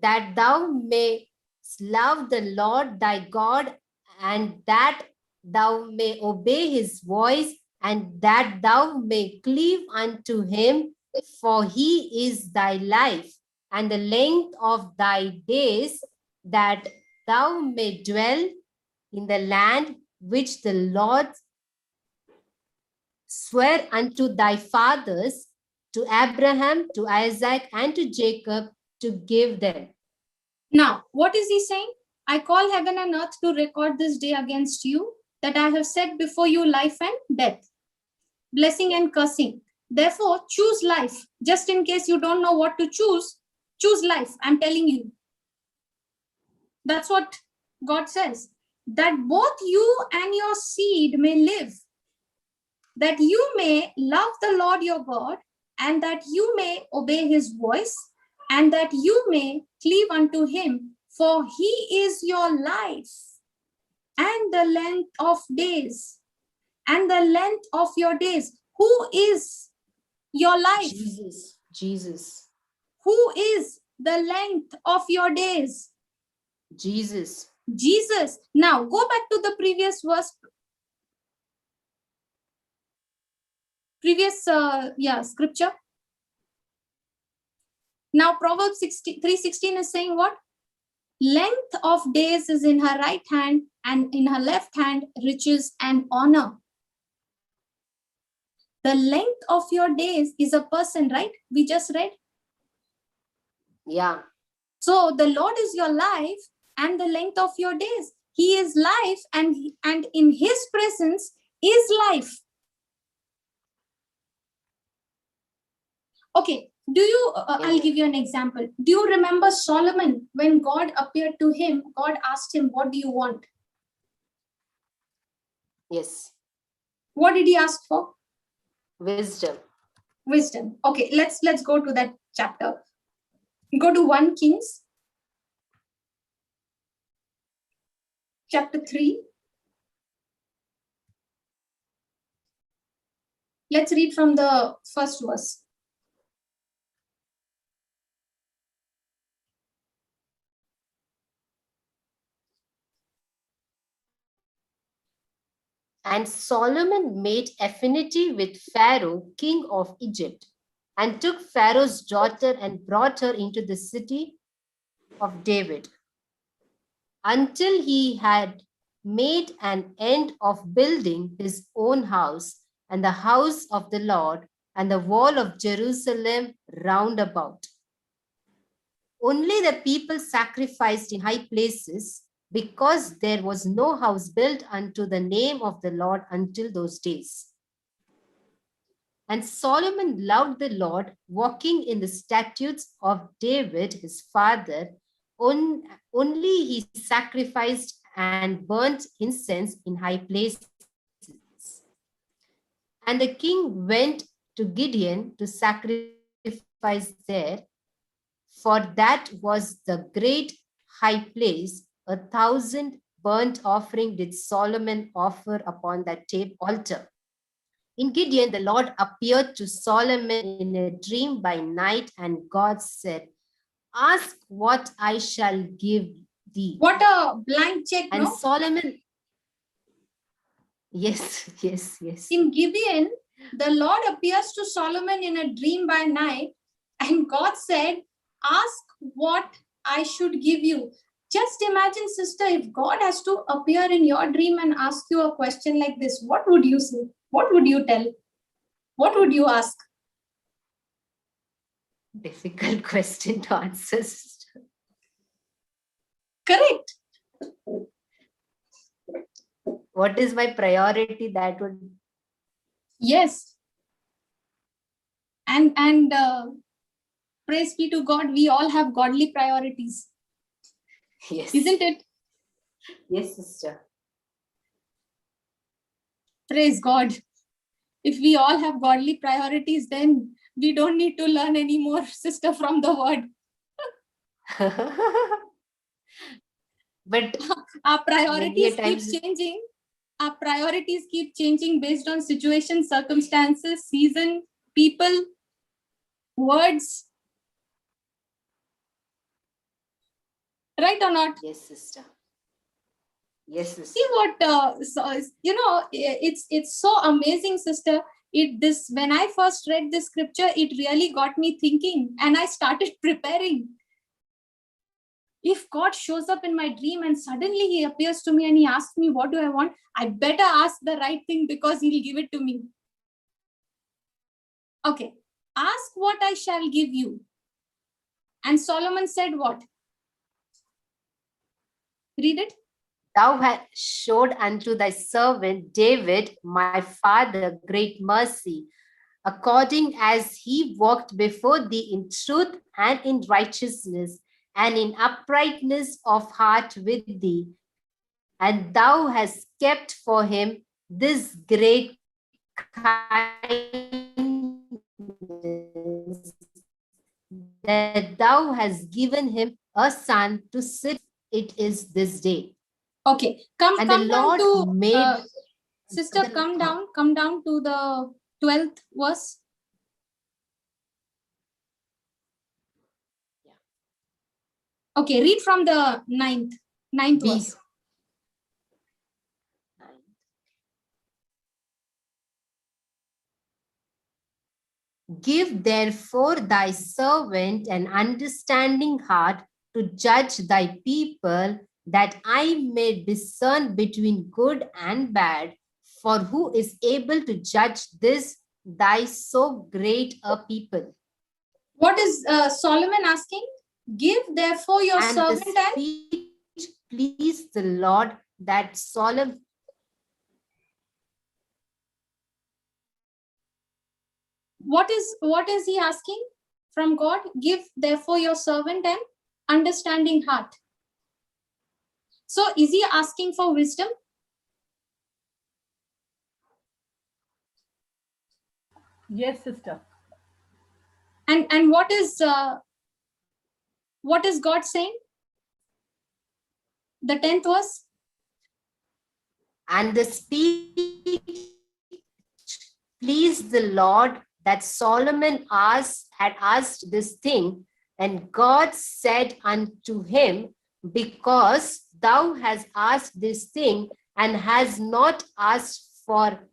That thou mayst love the Lord thy God, and that thou may obey his voice, and that thou may cleave unto him, for he is thy life, and the length of thy days, that thou may dwell in the land which the Lord sware unto thy fathers, to Abraham, to Isaac, and to Jacob, to give them. Now, what is he saying? I call heaven and earth to record this day against you, that I have set before you life and death, blessing and cursing. Therefore, choose life. Just in case you don't know what to choose life. I'm telling you. That's what God says. That both you and your seed may live, that you may love the Lord your God, and that you may obey his voice, and that you may cleave unto him, for he is your life, and the length of days, and the length of your days. Who is your life? Jesus. Jesus. Who is the length of your days? Jesus. Jesus. Now go back to the previous verse, scripture. Now Proverbs 3:16 is saying what? Length of days is in her right hand, and in her left hand riches and honor. The length of your days is a person, right? We just read. Yeah. So the Lord is your life and the length of your days. He is life, and in his presence is life. Okay, do you, I'll give you an example. Do you remember Solomon? When God appeared to him, God asked him, what do you want? Yes. What did he ask for? Wisdom. Wisdom. Okay, let's go to that chapter. Go to 1 Kings, chapter 3. Let's read from the first verse. And Solomon made affinity with Pharaoh, king of Egypt, and took Pharaoh's daughter and brought her into the city of David, until he had made an end of building his own house and the house of the Lord and the wall of Jerusalem round about. Only the people sacrificed in high places, because there was no house built unto the name of the Lord until those days. And Solomon loved the Lord, walking in the statutes of David his father. Only he sacrificed and burnt incense in high places. And the king went to Gideon to sacrifice there, for that was the great high place. 1,000 burnt offering did Solomon offer upon that altar. In Gideon, the Lord appeared to Solomon in a dream by night, and God said, ask what I shall give thee. What a blank check, and no? Solomon, yes. In Gideon, the Lord appears to Solomon in a dream by night, and God said, ask what I should give you. Just imagine, sister, if God has to appear in your dream and ask you a question like this, what would you say? What would you tell? What would you ask? Difficult question to answer, sister. Correct. What is my priority? That would... Yes. And praise be to God, we all have godly priorities. Yes. Isn't it? Yes, sister. Praise God. If we all have godly priorities, then we don't need to learn anymore, sister, from the word. But our priorities times... keep changing. Our priorities keep changing based on situations, circumstances, season, people, words. Right or not? Yes, sister. Yes, sister. See what it's so amazing, sister. When I first read this scripture, it really got me thinking, and I started preparing. If God shows up in my dream and suddenly he appears to me and he asks me, what do I want? I better ask the right thing, because he'll give it to me. Okay. Ask what I shall give you. And Solomon said what? Read it. Thou hast showed unto thy servant David, my father, great mercy, according as he walked before thee in truth and in righteousness and in uprightness of heart with thee. And thou hast kept for him this great kindness, that thou hast given him a son to sit. It is this day. Okay, come And the down Lord to made sister. Come down to the 12th verse. Okay, read from the ninth verse. Give therefore thy servant an understanding heart to judge thy people, that I may discern between good and bad. For who is able to judge this thy so great a people? What is Solomon asking? Give therefore your And servant the speech pleased the Lord, that Solomon. What is he asking from God? Give therefore your servant an understanding heart. So is he asking for wisdom? Yes, sister. And what is God saying? The 10th verse. And the speech pleased the Lord, that Solomon had asked this thing. And God said unto him, because thou hast asked this thing, and hast not asked for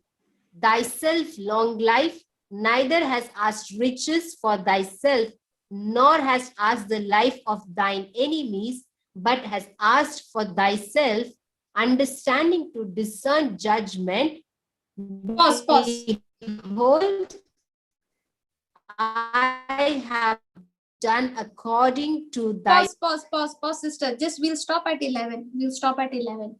thyself long life, neither hast asked riches for thyself, nor hast asked the life of thine enemies, but hast asked for thyself understanding to discern judgment. Pause. Behold, I have done according to thy... Pause, sister. Just we'll stop at 11. We'll stop at 11.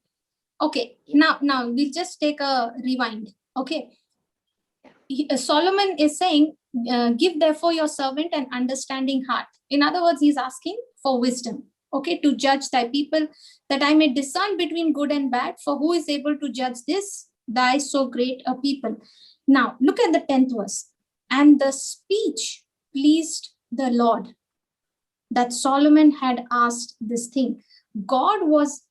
Okay, now we'll just take a rewind. Okay. Solomon is saying, give therefore your servant an understanding heart. In other words, he's asking for wisdom, okay, to judge thy people, that I may discern between good and bad, for who is able to judge this, thy so great a people. Now, look at the 10th verse. And the speech pleased the Lord, that Solomon had asked this thing. God was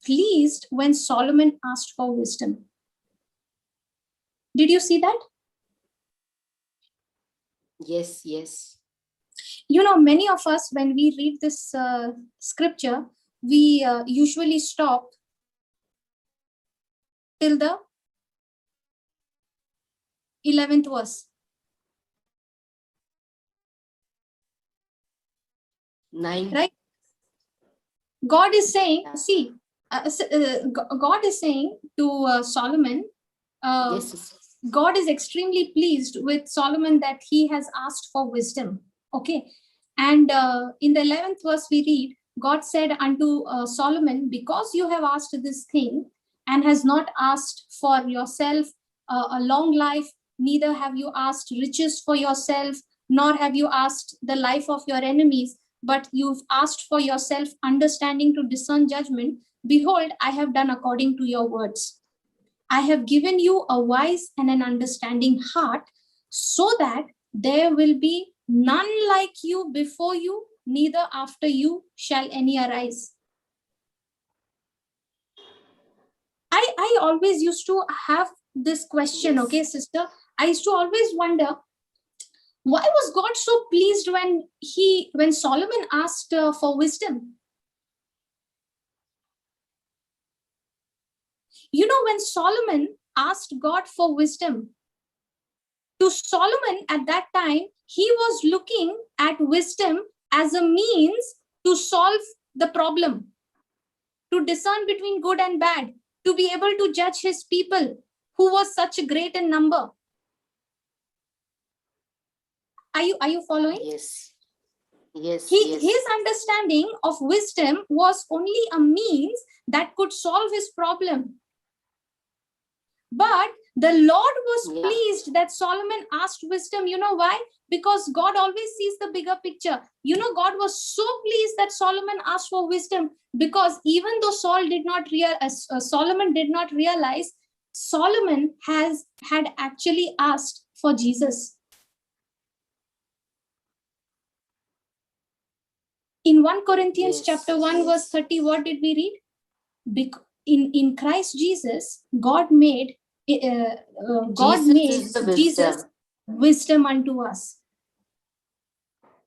pleased when Solomon asked for wisdom. Did you see that? Yes. You know, many of us, when we read this scripture, we usually stop till the 11th verse. 9. Right? God is saying, see, God is saying to Solomon, Yes. God is extremely pleased with Solomon that he has asked for wisdom. Okay. And in the 11th verse, we read, God said unto Solomon, because you have asked this thing and has not asked for yourself a long life, neither have you asked riches for yourself, nor have you asked the life of your enemies, but you've asked for yourself understanding to discern judgment. Behold, I have done according to your words. I have given you a wise and an understanding heart, so that there will be none like you before you, neither after you shall any arise. I always used to have this question, Yes. okay, sister? I used to always wonder, why was God so pleased when Solomon asked for wisdom? You know, when Solomon asked God for wisdom, to Solomon at that time, he was looking at wisdom as a means to solve the problem, to discern between good and bad, to be able to judge his people who was such great in number. Are you following? Yes. Yes. His understanding of wisdom was only a means that could solve his problem. But the Lord was pleased that Solomon asked wisdom. You know why? Because God always sees the bigger picture. You know, God was so pleased that Solomon asked for wisdom, because even though Solomon did not realize, Solomon had actually asked for Jesus. In 1 Corinthians chapter 1 verse 30, what did we read? In Christ Jesus, God made Jesus wisdom unto us.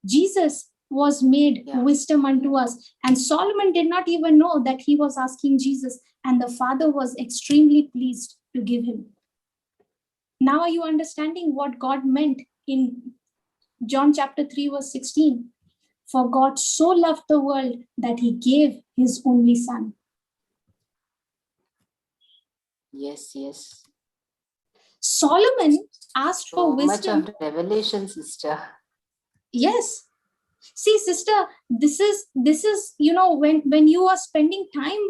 Jesus was made wisdom unto us. And Solomon did not even know that he was asking Jesus, and the Father was extremely pleased to give him. Now are you understanding what God meant in John chapter 3 verse 16? For God so loved the world that he gave his only son. Yes. Solomon asked for wisdom. Much of revelation, sister. Yes. See, sister, this is when you are spending time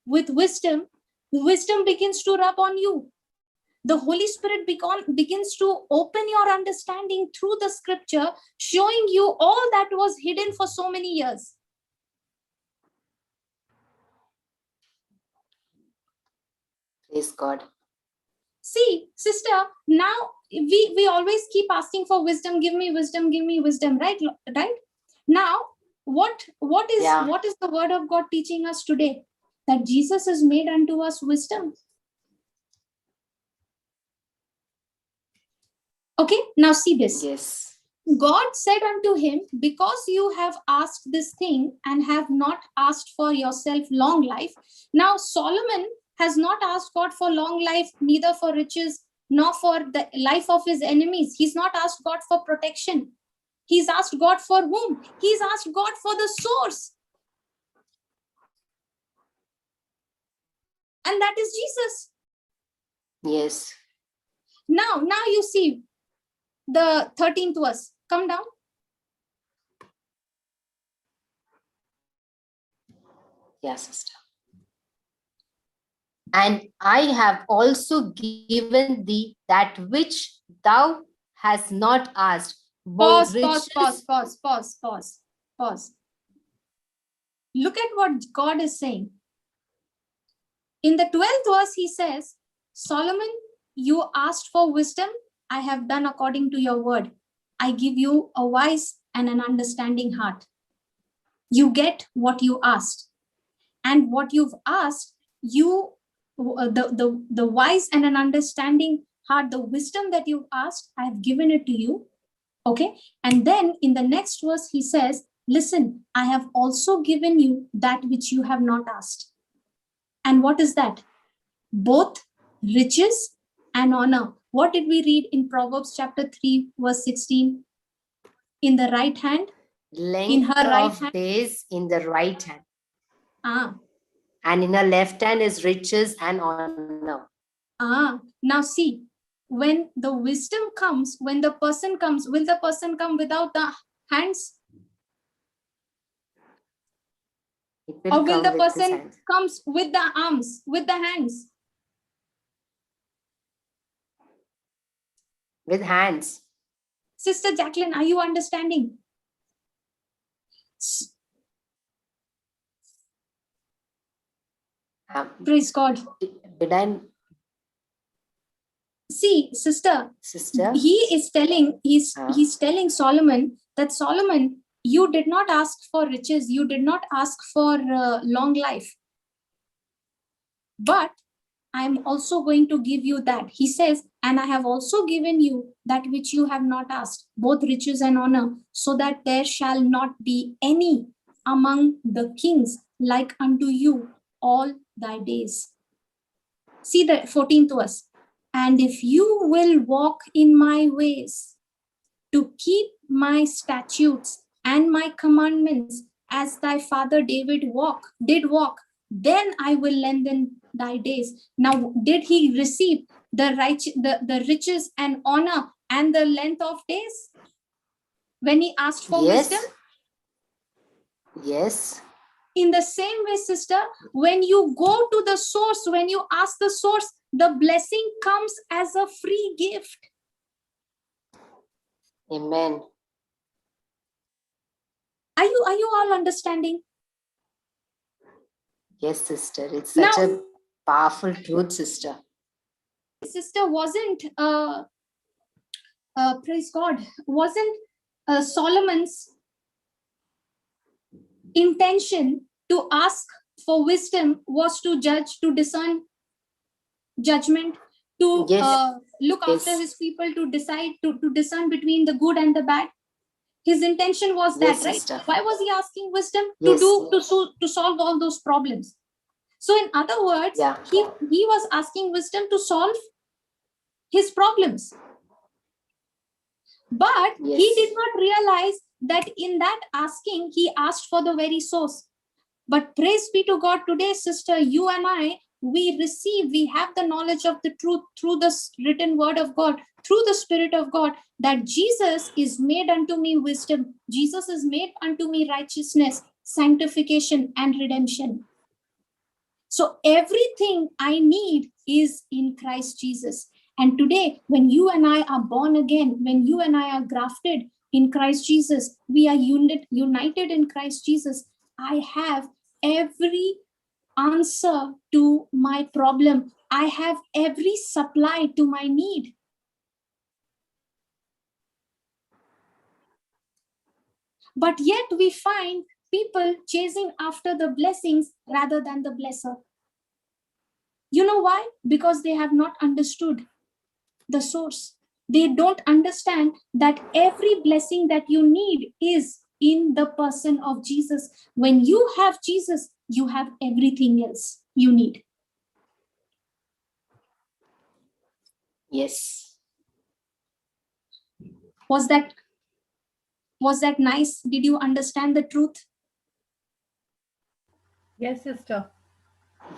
with wisdom, wisdom begins to rub on you. The Holy Spirit begins to open your understanding through the scripture, showing you all that was hidden for so many years. Praise God. See, sister, now we always keep asking for wisdom. Give me wisdom, right? Now, what is the word of God teaching us today? That Jesus has made unto us wisdom. Okay, now see this. Yes. God said unto him, because you have asked this thing and have not asked for yourself long life. Now Solomon has not asked God for long life, neither for riches, nor for the life of his enemies. He's not asked God for protection. He's asked God for whom? He's asked God for the source. And that is Jesus. Yes. Now you see the 13th verse. Come down. Yes, sister. And I have also given thee that which thou hast not asked. Pause. Look at what God is saying. In the 12th verse, he says, Solomon, you asked for wisdom. I have done according to your word. I give you a wise and an understanding heart. You get what you asked. And what you've asked, the wise and an understanding heart, the wisdom that you've asked, I have given it to you. Okay. And then in the next verse, he says, listen, I have also given you that which you have not asked. And what is that? Both riches and honor. What did we read in Proverbs chapter 3, verse 16? In the right hand, Length in her right of hand, days in the right hand. And in her left hand is riches and honor. Now see, when the wisdom comes, when the person comes, will the person come without the hands? Or will the person comes with the arms, with the hands? With hands. Sister Jacqueline, are you understanding? Praise God. Did I? See, sister, he is telling, he's telling Solomon that Solomon, you did not ask for riches, you did not ask for long life, but I'm also going to give you that. He says, and I have also given you that which you have not asked, both riches and honor, so that there shall not be any among the kings like unto you all thy days. See the 14th verse. And if you will walk in my ways to keep my statutes and my commandments as thy father David did walk, then I will lengthen thy days. Now, did he receive the riches and honor and the length of days when he asked for wisdom? Yes. In the same way, sister, when you go to the source, when you ask the source, the blessing comes as a free gift. Amen. Are you all understanding? Yes, sister. It's such Now, a powerful truth, sister. Sister, wasn't praise God, wasn't Solomon's intention to ask for wisdom was to judge, to discern judgment, to Yes. look after Yes. his people, to decide, to discern between the good and the bad? His intention was Yes, that, right? sister. Why was he asking wisdom? Yes. To solve all those problems. So in other words, Yeah. he was asking wisdom to solve his problems. But Yes. he did not realize that in that asking, he asked for the very source. But praise be to God, today, sister, you and I, we have the knowledge of the truth through the written word of God, through the Spirit of God, that Jesus is made unto me wisdom. Jesus is made unto me righteousness, sanctification, and redemption. So everything I need is in Christ Jesus. And today, when you and I are born again, when you and I are grafted in Christ Jesus, we are united in Christ Jesus. I have every answer to my problem. I have every supply to my need. But yet we find people chasing after the blessings rather than the blesser. You know why? Because they have not understood the source. They don't understand that every blessing that you need is in the person of Jesus. When you have Jesus, you have everything else you need. Yes. Was that nice? Did you understand the truth? Yes, sister.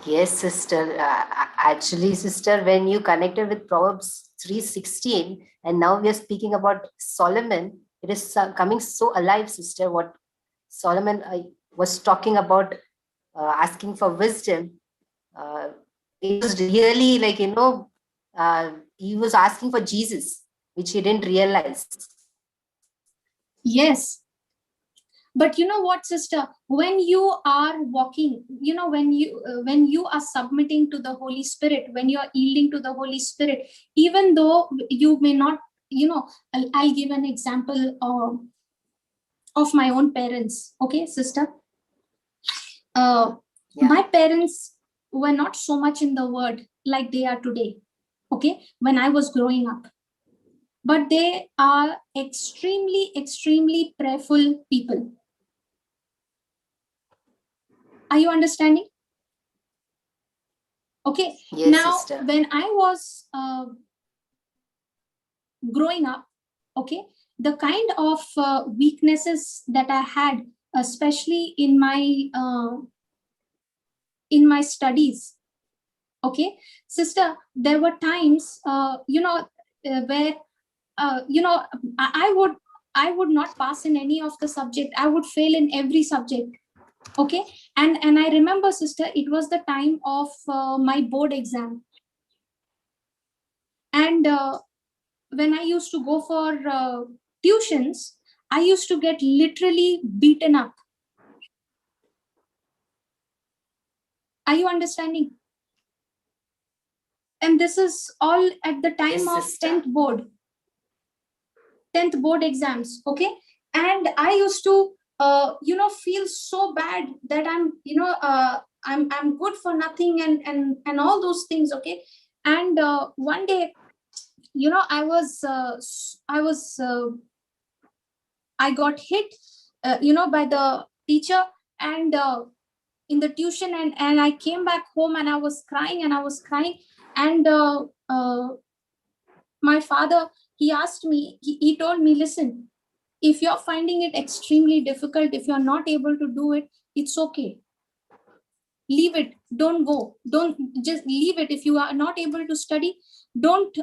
Yes, sister. Actually, sister, when you connected with Proverbs 3:16, and now we are speaking about Solomon, it is coming so alive, sister. What Solomon was talking about, asking for wisdom. It was really like, he was asking for Jesus, which he didn't realize. Yes. But you know what, sister, when you are walking, when you are submitting to the Holy Spirit, when you are yielding to the Holy Spirit, even though you may not, I'll give an example of my own parents. Okay, sister, Yeah. my parents were not so much in the word like they are today, okay, when I was growing up. But they are extremely prayerful people. Are you understanding? Okay. Yes, Now, sister. when I was growing up, okay, the kind of weaknesses that I had, especially in my studies, okay, sister, there were times, where, I would not pass in any of the subject. I would fail in every subject. Okay. And I remember, sister, it was the time of my board exam. And when I used to go for tuitions, I used to get literally beaten up. Are you understanding? And this is all at the time Yes, of sister. 10th board exams. Okay. And I used to, feel so bad that I'm good for nothing, and all those things. Okay. And one day, I got hit, by the teacher, and in the tuition, and I came back home, and I was crying, and my father, he told me, listen, if you're finding it extremely difficult, if you're not able to do it, it's okay. Leave it. Don't just leave it. If you are not able to study, don't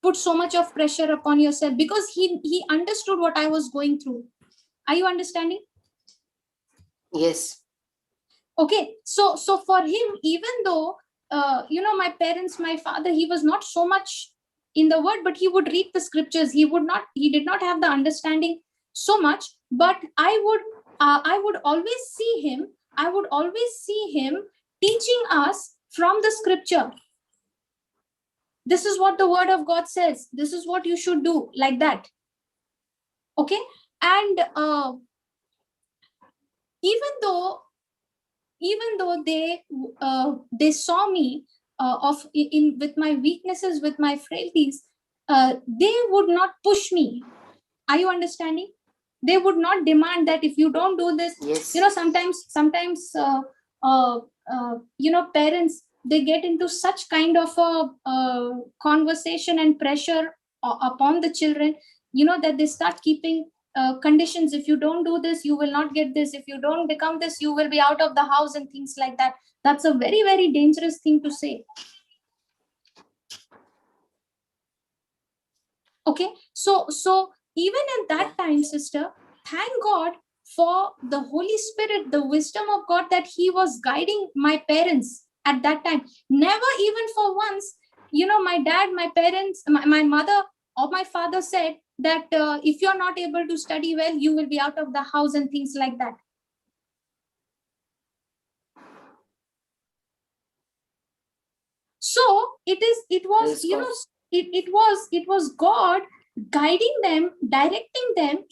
put so much of pressure upon yourself, because he understood what I was going through. Are you understanding? Yes. Okay, so for him, even though my parents, my father, he was not so much in the word, but he would read the scriptures. He did not have the understanding so much, but I would always see him. I would always see him teaching us from the scripture. This is what the word of God says. This is what you should do, like that. Okay, and even though they saw me with my weaknesses, with my frailties, they would not push me. Are you understanding? They would not demand that if you don't do this. Yes. Sometimes parents, they get into such kind of a conversation and pressure upon the children, that they start keeping conditions. If you don't do this, you will not get this. If you don't become this, you will be out of the house, and things like that. That's a very, very dangerous thing to say. Okay, so even at that time, sister, thank God for the Holy Spirit, the wisdom of God, that he was guiding my parents at that time. Never even for once, my dad, my parents, my mother or my father said that if you're not able to study well, you will be out of the house, and things like that. So it was God guiding them, directing them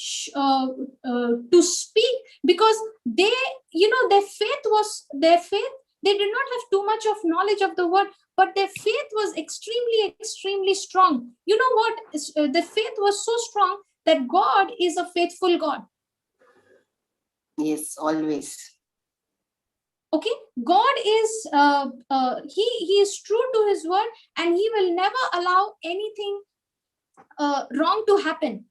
to speak, because their faith. They did not have too much of knowledge of the word, but their faith was extremely, extremely strong. You know what? The faith was so strong that God is a faithful God. Yes, always. Okay, God is he is true to his word, and he will never allow anything wrong to happen.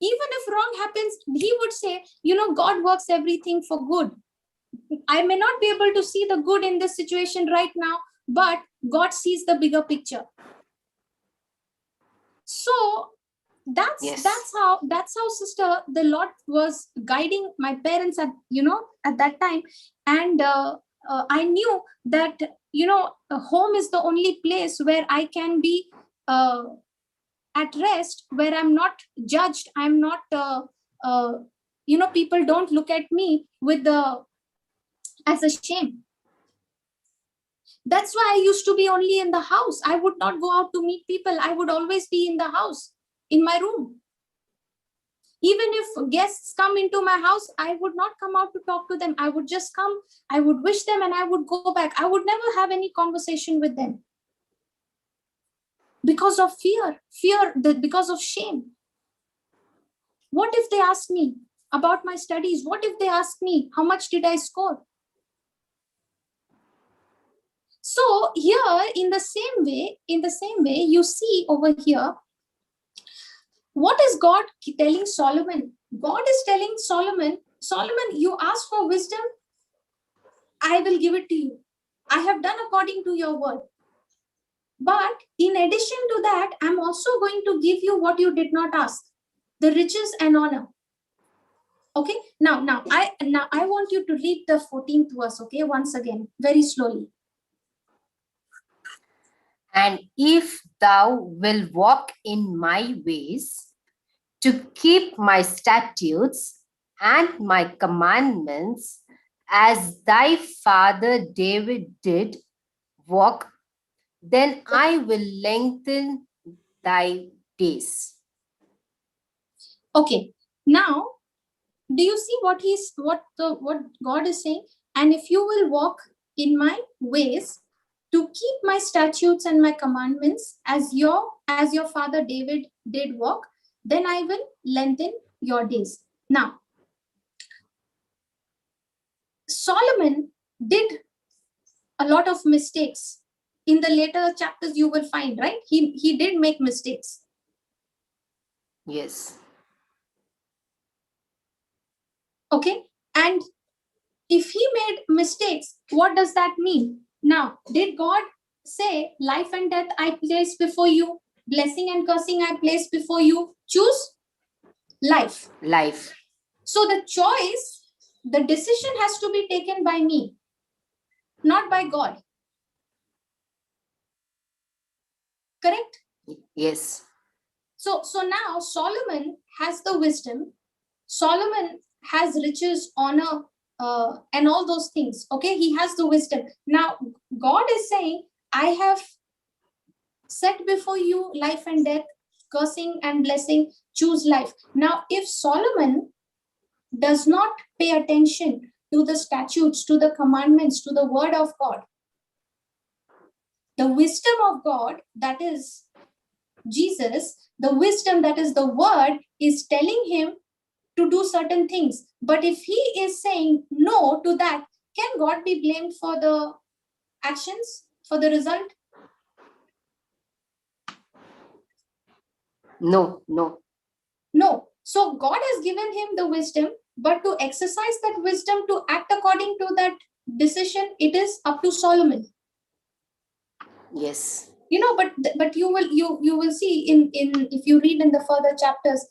Even if wrong happens, he would say, God works everything for good. I may not be able to see the good in this situation right now, but God sees the bigger picture. So that's how, sister, the Lord was guiding my parents at that time. And I knew that home is the only place where I can be at rest, where I'm not judged. I'm not people don't look at me as a shame. That's why I used to be only in the house. I would not go out to meet people. I would always be in the house, in my room. Even if guests come into my house, I would not come out to talk to them. I would just come, I would wish them, and I would go back. I would never have any conversation with them. Because of fear, because of shame. What if they ask me about my studies? What if they ask me, how much did I score? So here, in the same way, you see over here, what is God telling Solomon? God is telling Solomon, you ask for wisdom, I will give it to you. I have done according to your word. But in addition to that, I'm also going to give you what you did not ask, the riches and honor. Okay, now I want you to read the 14th verse, okay, once again, very slowly. And if thou wilt walk in my ways, to keep my statutes and my commandments, as thy father David did walk, then I will lengthen thy days. Okay, now do you see what God is saying? And if you will walk in my ways, to keep my statutes and my commandments, as your father David did walk, then I will lengthen your days. Now, Solomon did a lot of mistakes. In the later chapters, you will find, right? He did make mistakes. Yes. Okay, and if he made mistakes, what does that mean? Now, did God say, life and death I place before you, blessing and cursing I place before you? Choose life. Life. So the choice, the decision has to be taken by me, not by God. Correct? Yes. So now Solomon has the wisdom. Solomon has riches, honor, and all those things. Okay, he has the wisdom. Now God is saying, I have set before you life and death, cursing and blessing. Choose life. Now, if Solomon does not pay attention to the statutes, to the commandments, to the word of God, the wisdom of God, that is Jesus, the wisdom that is the word, is telling him to do certain things. But if he is saying no to that, can God be blamed for the actions, for the result? No. No. So God has given him the wisdom, but to exercise that wisdom, to act according to that decision, it is up to Solomon. Yes. But you will see in if you read in the further chapters,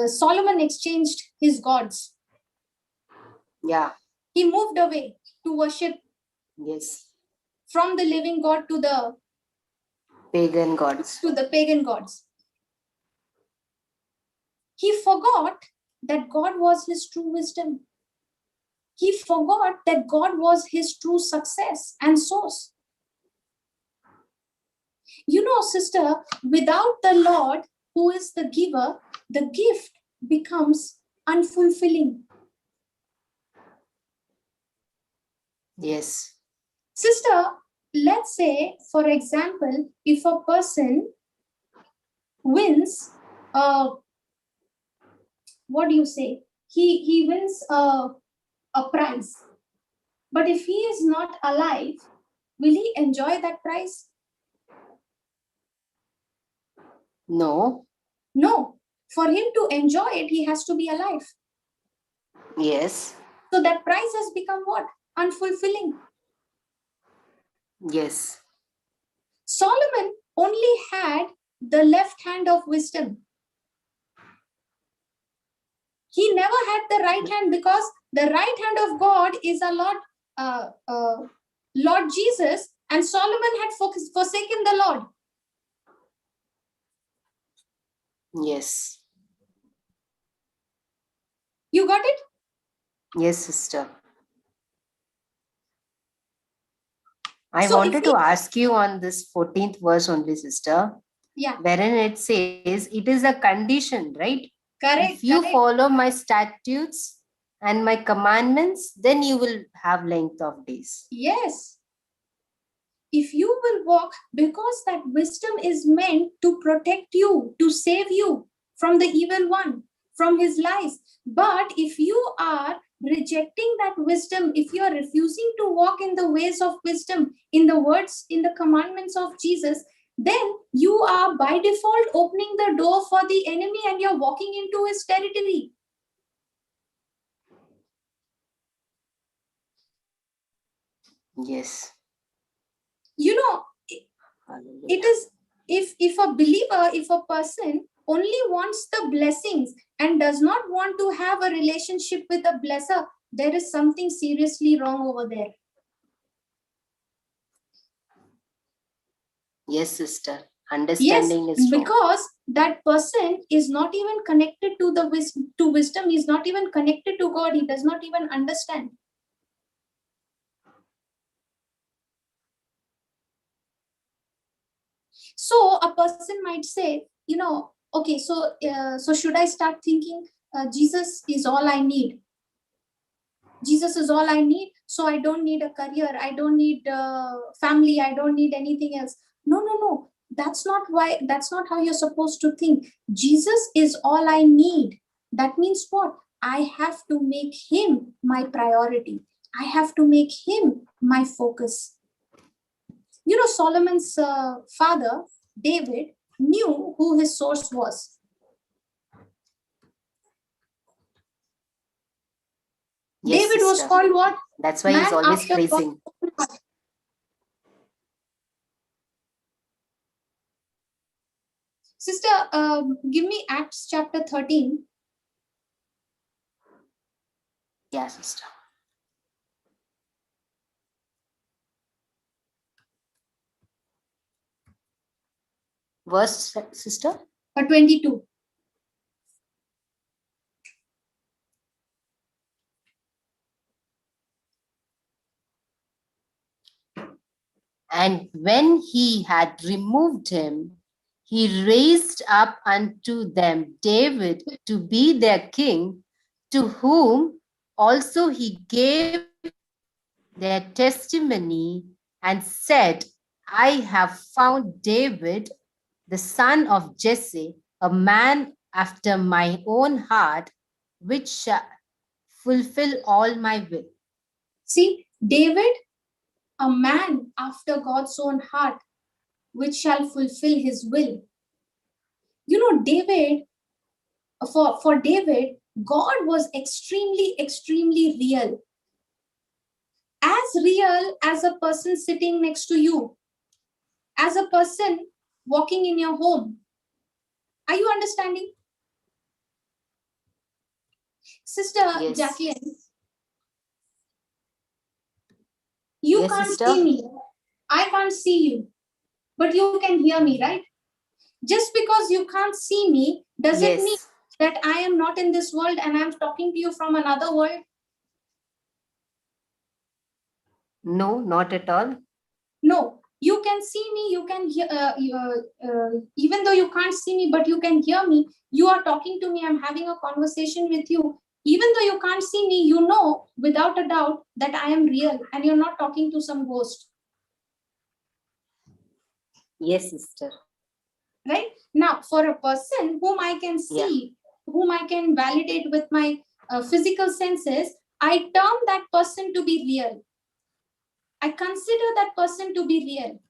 Solomon exchanged his gods. Yeah. He moved away to worship. Yes. From the living God to the pagan gods. He forgot that God was his true wisdom. He forgot that God was his true success and source. Sister, without the Lord, who is the giver, the gift becomes unfulfilling. Yes. Sister, let's say, for example, if a person wins, what do you say? He wins a prize. But if he is not alive, will he enjoy that prize? No. No. For him to enjoy it, he has to be alive. Yes. So that prize has become what? Unfulfilling. Yes. Solomon only had the left hand of wisdom. He never had the right hand, because the right hand of God is a Lord Jesus, and Solomon had forsaken the Lord. Yes. You got it? Yes, sister. I wanted to ask you on this 14th verse only, sister. Yeah. Wherein it says it is a condition, right? Correct. If you follow my statutes and my commandments, then you will have length of days. Yes. If you will walk, because that wisdom is meant to protect you, to save you from the evil one, from his lies. But if you are rejecting that wisdom, if you are refusing to walk in the ways of wisdom, in the words, in the commandments of Jesus, then you are by default opening the door for the enemy, and you're walking into his territory. Yes. It is, if a believer, if a person only wants the blessings and does not want to have a relationship with a blesser, there is something seriously wrong over there. Yes, sister. Understanding is wrong. Because that person is not even connected to the wisdom. He's not even connected to God. He does not even understand. So a person might say, okay, so should I start thinking Jesus is all I need? Jesus is all I need, so I don't need a career, I don't need family, I don't need anything else. No. That's not how you're supposed to think. Jesus is all I need. That means what? I have to make him my priority. I have to make him my focus. Solomon's father, David, knew who his source was. Yes, David was called what? That's why he's always praising. Sister, give me Acts chapter 13. Yeah, sister. Verse, sister? 22. And when he had removed him, he raised up unto them David to be their king, to whom also he gave their testimony and said, I have found David, the son of Jesse, a man after my own heart, which shall fulfill all my will. See, David, a man after God's own heart, which shall fulfill his will. You know, David, for David, God was extremely real. As real as a person sitting next to you, as a person walking in your home. Are you understanding? Sister Yes. Jacqueline, you Yes, can't sister. see me. I can't see you. But you can hear me, right? Just because you can't see me, does it mean Yes. that I am not in this world and I'm talking to you from another world? No, not at all. No, you can see me, you can hear, even though you can't see me, but you can hear me. You are talking to me, I'm having a conversation with you. Even though you can't see me, you know without a doubt that I am real and you're not talking to some ghost. Yes, sister. Right? Now, for a person whom I can see, whom I can validate with my physical senses, I term that person to be real. I consider that person to be real.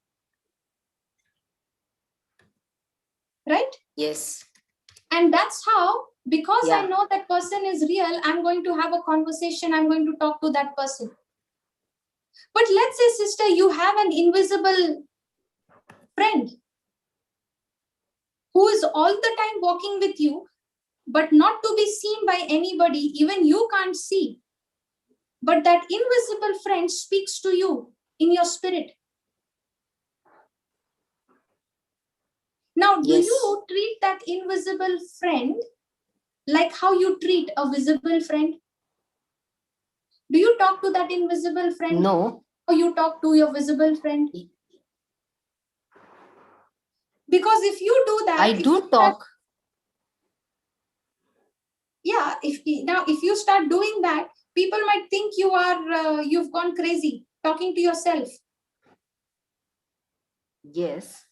Right? Yes. And that's how, because I Yeah. know that person is real, I'm going to have a conversation, I'm going to talk to that person. But let's say, sister, you have an invisible friend who is all the time walking with you, but not to be seen by anybody, even you can't see. But that invisible friend speaks to you in your spirit. Now, do Yes. you treat that invisible friend like how you treat a visible friend? Do you talk to that invisible friend? No. Or you talk to your visible friend? Because if you do that, I do talk. If you start doing that, people might think you've gone crazy talking to yourself. Yes.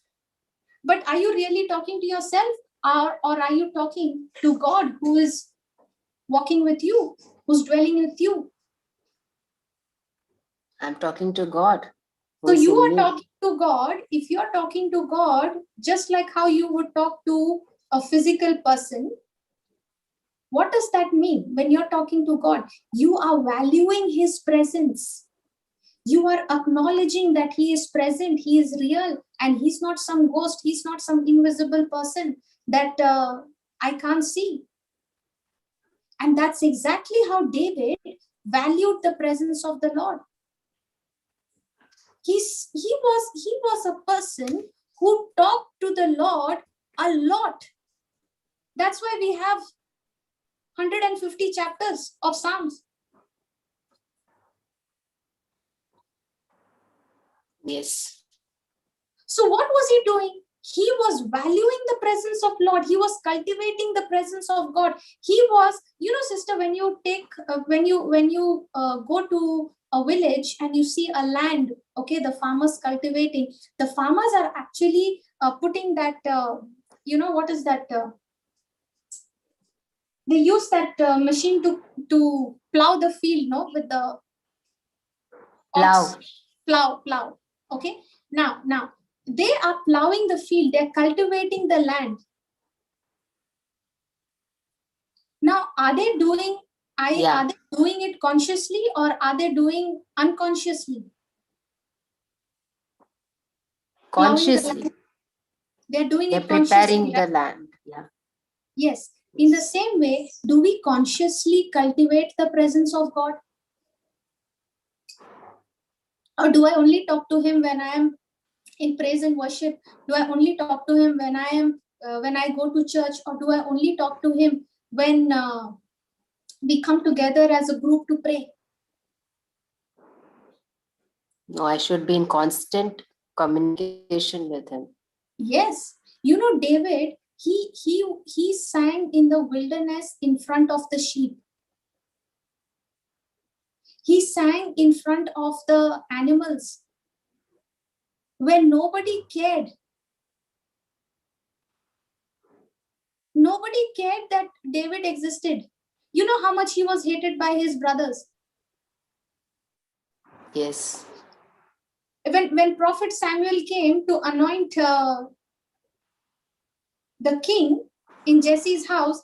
But are you really talking to yourself, or are you talking to God who is walking with you, who's dwelling with you? I'm talking to God. So you are talking to God. If you're talking to God, just like how you would talk to a physical person, what does that mean? When you're talking to God, you are valuing his presence. You are acknowledging that he is present, he is real, and he's not some ghost, he's not some invisible person that I can't see. And that's exactly how David valued the presence of the Lord. He was a person who talked to the Lord a lot. That's why we have 150 chapters of Psalms. Yes. So what was he doing? He was valuing the presence of Lord. He was cultivating the presence of God. He was, sister, when you take, when you go to a village and you see a land, okay, the farmers cultivating, the farmers are actually putting that, what is that? They use that machine to plow the field, no, with the ox. Plow. Okay. Now, they are plowing the field. They're cultivating the land. Now, are they doing it consciously or are they doing unconsciously? Consciously. They're doing They're it consciously. preparing the land. Yeah. Yes. In the same way, do we consciously cultivate the presence of God? Or do I only talk to him when I am in praise and worship? Do I only talk to him when I go to church? Or do I only talk to him when we come together as a group to pray? No, I should be in constant communication with him. Yes. You know, David, he sang in the wilderness in front of the sheep. He sang in front of the animals when nobody cared. Nobody cared that David existed. You know how much he was hated by his brothers. Yes. When Prophet Samuel came to anoint the king in Jesse's house,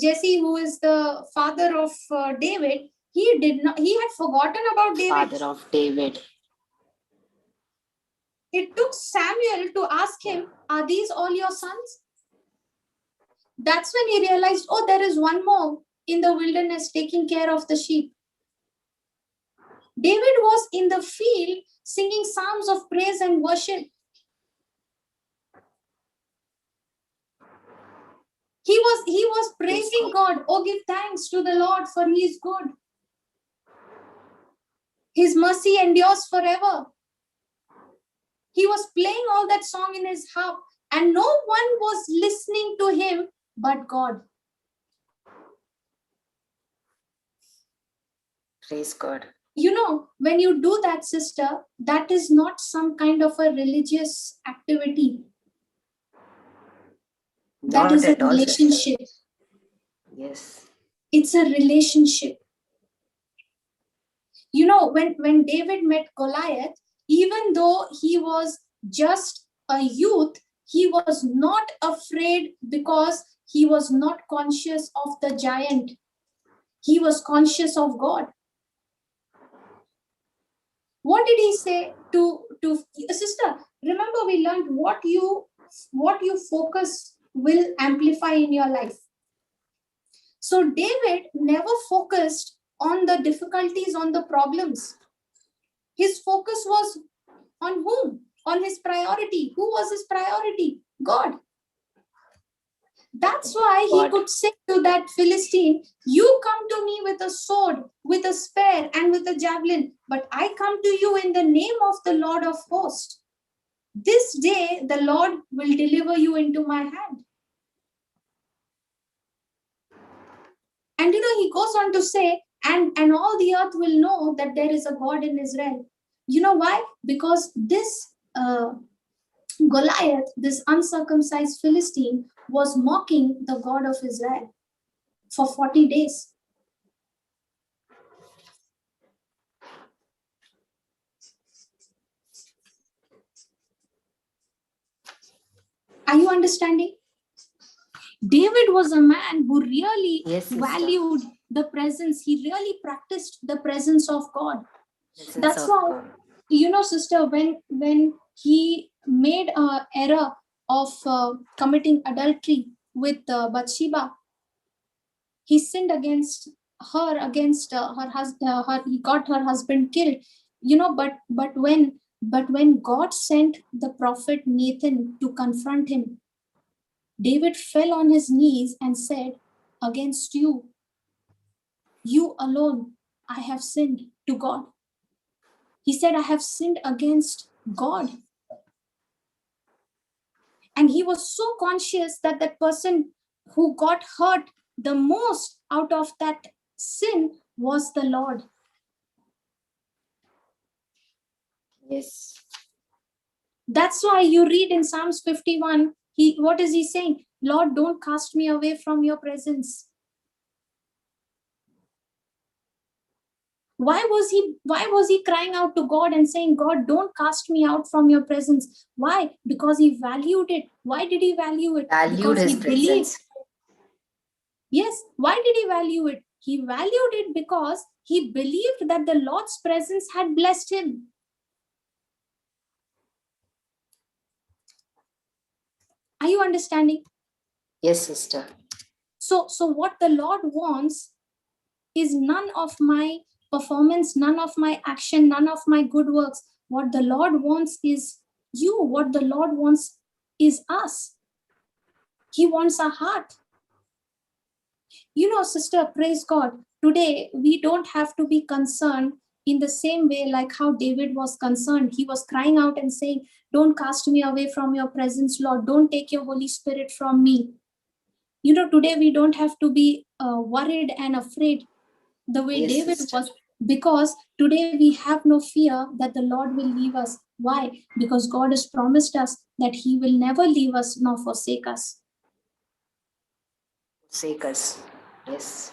Jesse, who is the father of David, he had forgotten about David. Father of David. It took Samuel to ask him, are these all your sons? That's when he realized, oh, there is one more in the wilderness taking care of the sheep. David was in the field singing psalms of praise and worship. He was praising God. Oh, give thanks to the Lord, for he is good. His mercy endures forever. He was playing all that song in his harp, and no one was listening to him but God. Praise God. You know, when you do that, sister, that is not some kind of a religious activity. That Not is a at all, relationship. Yes. It's a relationship. You know, when David met Goliath, even though he was just a youth, he was not afraid because he was not conscious of the giant. He was conscious of God. What did he say to sister? Remember, we learned what you focus will amplify in your life. So David never focused on the difficulties, on the problems. His focus was on whom? On his priority. Who was his priority? God. That's why he could say to that Philistine, you come to me with a sword, with a spear, and with a javelin, but I come to you in the name of the Lord of hosts. This day the Lord will deliver you into my hand. And you know, he goes on to say, and all the earth will know that there is a God in Israel. You know why? Because this Goliath, this uncircumcised Philistine, was mocking the God of Israel for 40 days. Are you understanding? David was a man who really valued the presence. He really practiced the presence of God. That's why, you know, sister, when he made an error of committing adultery with Bathsheba, he sinned against her, against her husband. He got her husband killed. You know, but when God sent the prophet Nathan to confront him, David fell on his knees and said, against you, you alone, I have sinned to God. He said, I have sinned against God. And he was so conscious that that person who got hurt the most out of that sin was the Lord. Yes. That's why you read in Psalms 51, what is he saying? Lord, don't cast me away from your presence. Why was he crying out to God and saying, God, don't cast me out from your presence? Why? Because he valued it. Why did he value it? Valued his presence. Yes. Why did he value it? He valued it because he believed that the Lord's presence had blessed him. Are you understanding? Yes, sister. So what the Lord wants is none of my performance, none of my action, none of my good works. What the Lord wants is you. What the Lord wants is us. He wants our heart. Sister, praise God. Today, we don't have to be concerned in the same way like how David was concerned. He was crying out and saying, don't cast me away from your presence, Lord. Don't take your Holy Spirit from me. Today we don't have to be worried and afraid the way David was, because today we have no fear that the Lord will leave us. Why? Because God has promised us that he will never leave us nor forsake us. Forsake us. Yes.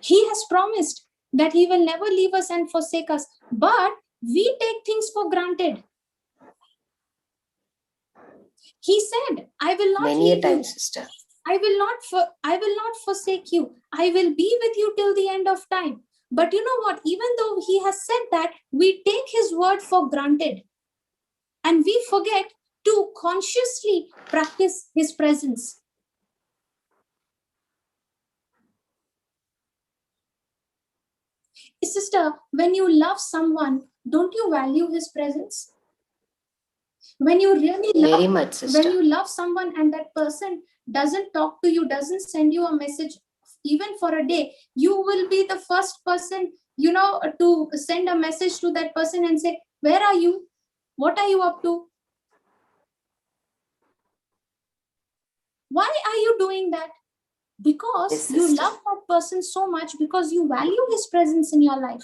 He has promised that he will never leave us and forsake us, but we take things for granted. He said, I will not Many a leave time, you. sister. I will not forsake you. I will be with you till the end of time. But you know what? Even though he has said that, we take his word for granted. And we forget to consciously practice his presence. Sister, when you love someone, don't you value his presence? When you really love, very much, sister. When you love someone and that person doesn't talk to you, doesn't send you a message even for a day, you will be the first person, to send a message to that person and say, where are you? What are you up to? Why are you doing that? Because yes, you love that person so much, because you value his presence in your life.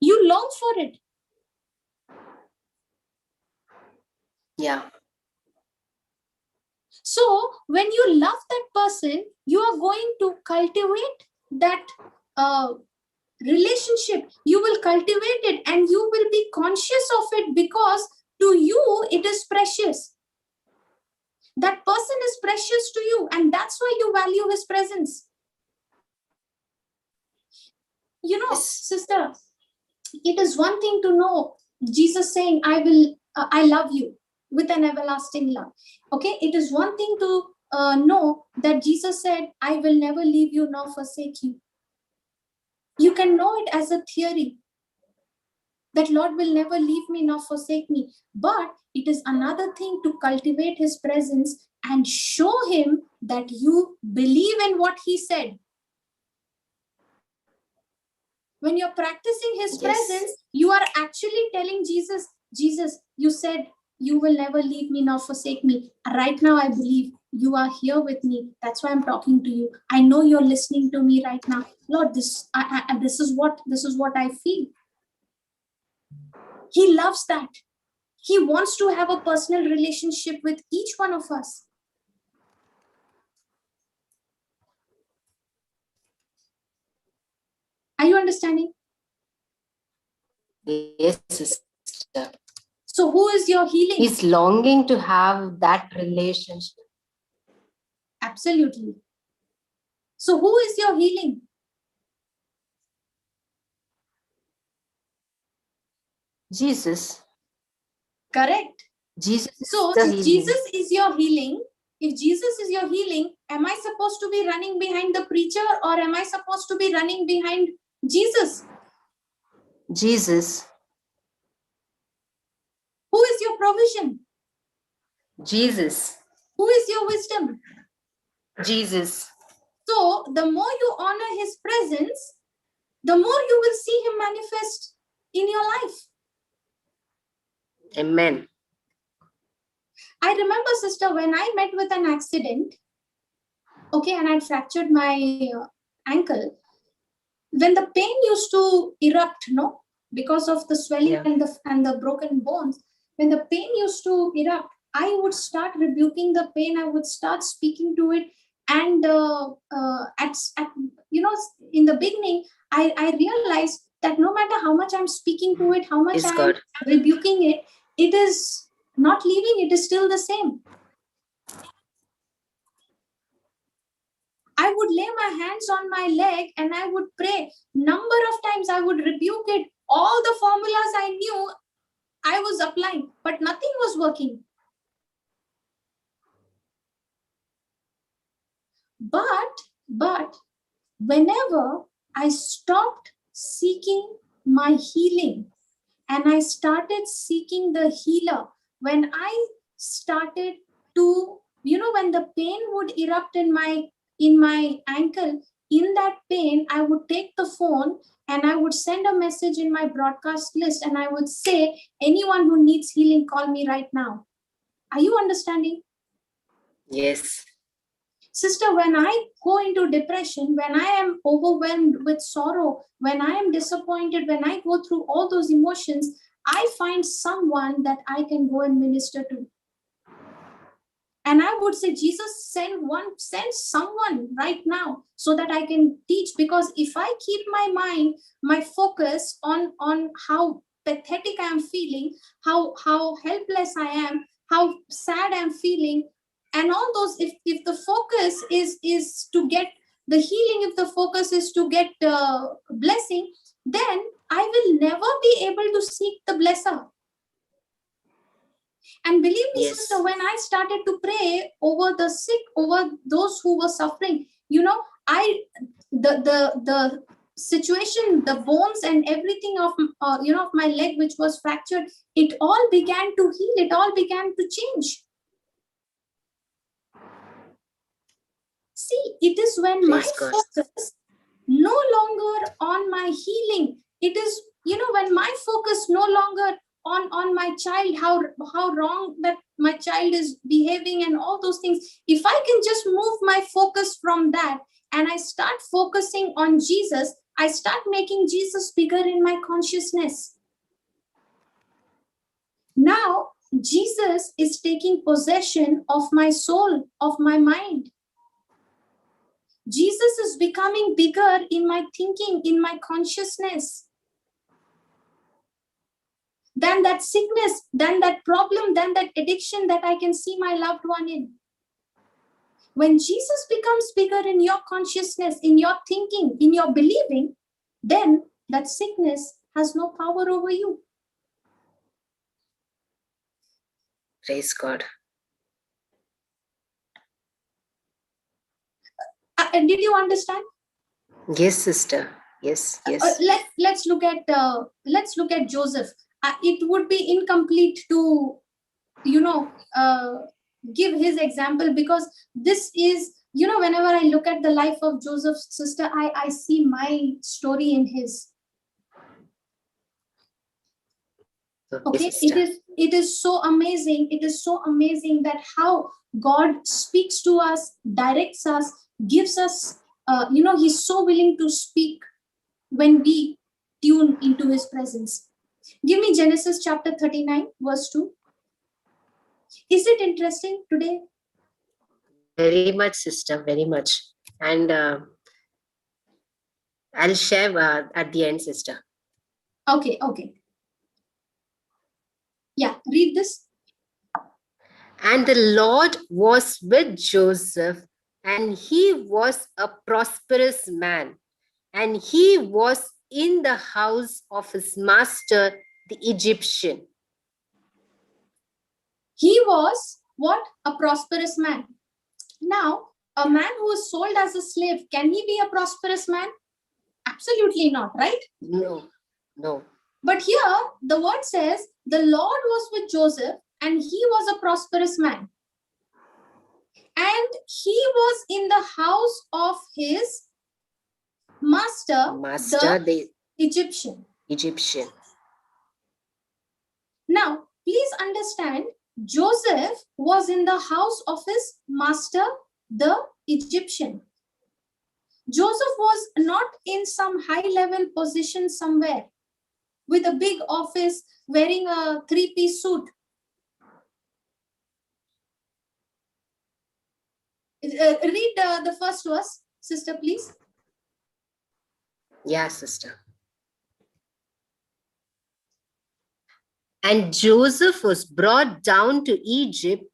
You long for it. Yeah. So when you love that person, you are going to cultivate that relationship. You will cultivate it and you will be conscious of it, because to you it is precious. That person is precious to you, and that's why you value his presence. Sister, it is one thing to know Jesus saying, I love you with an everlasting love. Okay, it is one thing to know that Jesus said, I will never leave you nor forsake you. You can know it as a theory, that Lord will never leave me nor forsake me. But it is another thing to cultivate his presence and show him that you believe in what he said. When you're practicing his presence, you are actually telling Jesus, you said you will never leave me nor forsake me. Right now, I believe you are here with me. That's why I'm talking to you. I know you're listening to me right now. Lord, this is what I feel. He loves that. He wants to have a personal relationship with each one of us. Are you understanding? Yes, sister. So who is your healing? He's longing to have that relationship. Absolutely. So who is your healing? Jesus. Correct. Jesus. So if Jesus is your healing, am I supposed to be running behind the preacher, or am I supposed to be running behind Jesus? Jesus. Who is your provision? Jesus. Who is your wisdom? Jesus. So the more you honor his presence, the more you will see him manifest in your life. Amen. I remember, sister, when I met with an accident, and I fractured my ankle, when the pain used to erupt, because of the swelling and the broken bones, when the pain used to erupt, I would start rebuking the pain. I would start speaking to it. And in the beginning, I realized that no matter how much I'm speaking to it, how much I'm rebuking it, it is not leaving. It is still the same. I would lay my hands on my leg and I would pray. Number of times I would rebuke it. All the formulas I knew, I was applying, but nothing was working. But whenever I stopped seeking my healing and I started seeking the healer, when I started to, when the pain would erupt in my ankle, in that pain, I would take the phone and I would send a message in my broadcast list and I would say, anyone who needs healing, call me right now. Are you understanding? Yes. Sister, when I go into depression, when I am overwhelmed with sorrow, when I am disappointed, when I go through all those emotions, I find someone that I can go and minister to. And I would say, Jesus, send someone right now so that I can teach. Because if I keep my mind, my focus on how pathetic I am feeling, how helpless I am, how sad I'm feeling, and all those, if the focus is to get the healing, if the focus is to get blessing, then I will never be able to seek the blesser. And believe me, Yes. sister, when I started to pray over the sick, over those who were suffering, the situation, the bones and everything of of my leg which was fractured, it all began to heal. It all began to change. See, it is when my focus no longer on my healing. It is, when my focus no longer on my child, how wrong that my child is behaving and all those things. If I can just move my focus from that and I start focusing on Jesus, I start making Jesus bigger in my consciousness. Now, Jesus is taking possession of my soul, of my mind. Jesus is becoming bigger in my thinking, in my consciousness, than that sickness, than that problem, than that addiction that I can see my loved one in. When Jesus becomes bigger in your consciousness, in your thinking, in your believing, then that sickness has no power over you. Praise God. Did you understand? Yes, sister. Yes. Let's look at Joseph. It would be incomplete to give his example, because this is, whenever I look at the life of Joseph, sister, I see my story in his. Okay, it is so amazing. It is so amazing that how God speaks to us, directs us, gives us, he's so willing to speak when we tune into his presence. Give me Genesis chapter 39, verse 2. Is it interesting today? Very much, sister, very much. And I'll share at the end, sister. Okay. Yeah, read this. And the Lord was with Joseph, and he was a prosperous man, and he was in the house of his master, the Egyptian. He was what? A prosperous man. Now, a man who is sold as a slave, can he be a prosperous man? Absolutely not, right? No. But here, the word says, the Lord was with Joseph, and he was a prosperous man. And he was in the house of his master, the Egyptian. Now, please understand, Joseph was in the house of his master, the Egyptian. Joseph was not in some high-level position somewhere with a big office, wearing a three-piece suit. Read the first verse, sister, please. Yeah, sister. And Joseph was brought down to Egypt,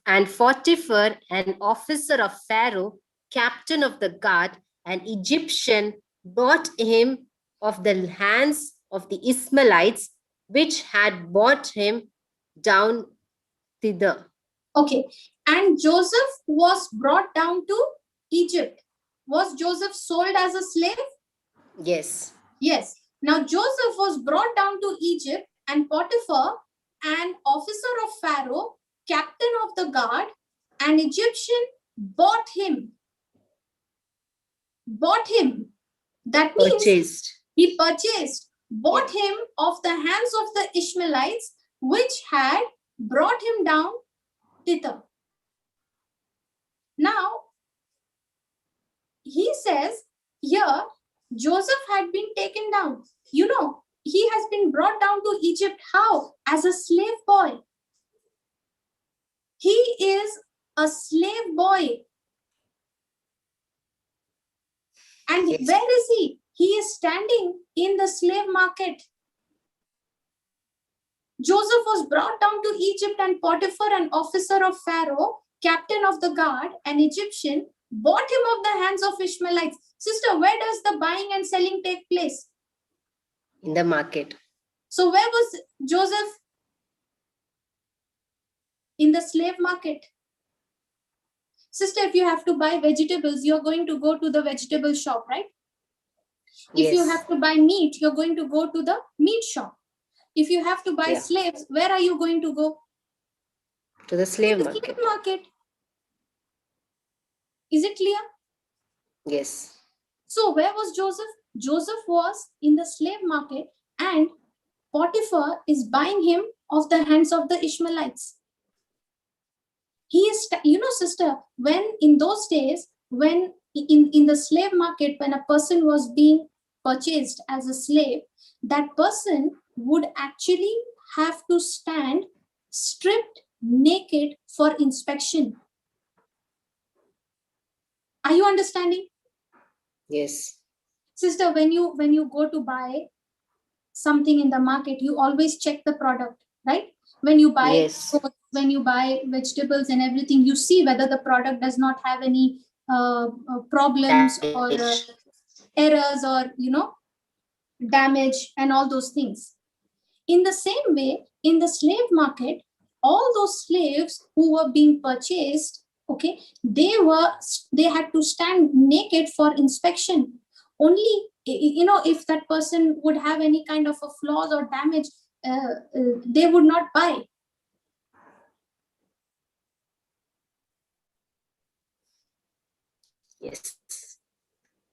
and Potiphar, an officer of Pharaoh, captain of the guard, an Egyptian, bought him of the hands of the Ishmaelites, which had brought him down thither. Okay. And Joseph was brought down to Egypt, was Joseph sold as a slave? Yes. Yes. Now Joseph was brought down to Egypt, and Potiphar, an officer of Pharaoh, captain of the guard, an Egyptian, bought him. Bought him. That means Purchased. he purchased, bought him of the hands of the Ishmaelites, which had brought him down thither. Now, he says here, Joseph had been taken down. You know, he has been brought down to Egypt. How? As a slave boy. He is a slave boy. And Yes. where is he? He is standing in the slave market. Joseph was brought down to Egypt, and Potiphar, an officer of Pharaoh, captain of the guard, an Egyptian, bought him of the hands of Ishmaelites. Sister, where does the buying and selling take place? In the market. So where was Joseph? In the slave market. Sister, if you have to buy vegetables, you're going to go to the vegetable shop, right? If you have to buy meat, you're going to go to the meat shop. If you have to buy slaves, where are you going to go? To the slave To the market. slave market. Is it clear? Yes. So where was Joseph? Joseph was in the slave market, and Potiphar is buying him of the hands of the Ishmaelites. He is, sister, when in those days, when in the slave market, when a person was being purchased as a slave, that person would actually have to stand stripped naked for inspection. Are you understanding? Yes. Sister, when you go to buy something in the market, you always check the product, right? When you buy when you buy vegetables and everything, you see whether the product does not have any problems or errors or damage and all those things. In the same way, in the slave market, all those slaves who were being purchased, okay, they had to stand naked for inspection. Only if that person would have any kind of a flaws or damage, they would not buy. Yes.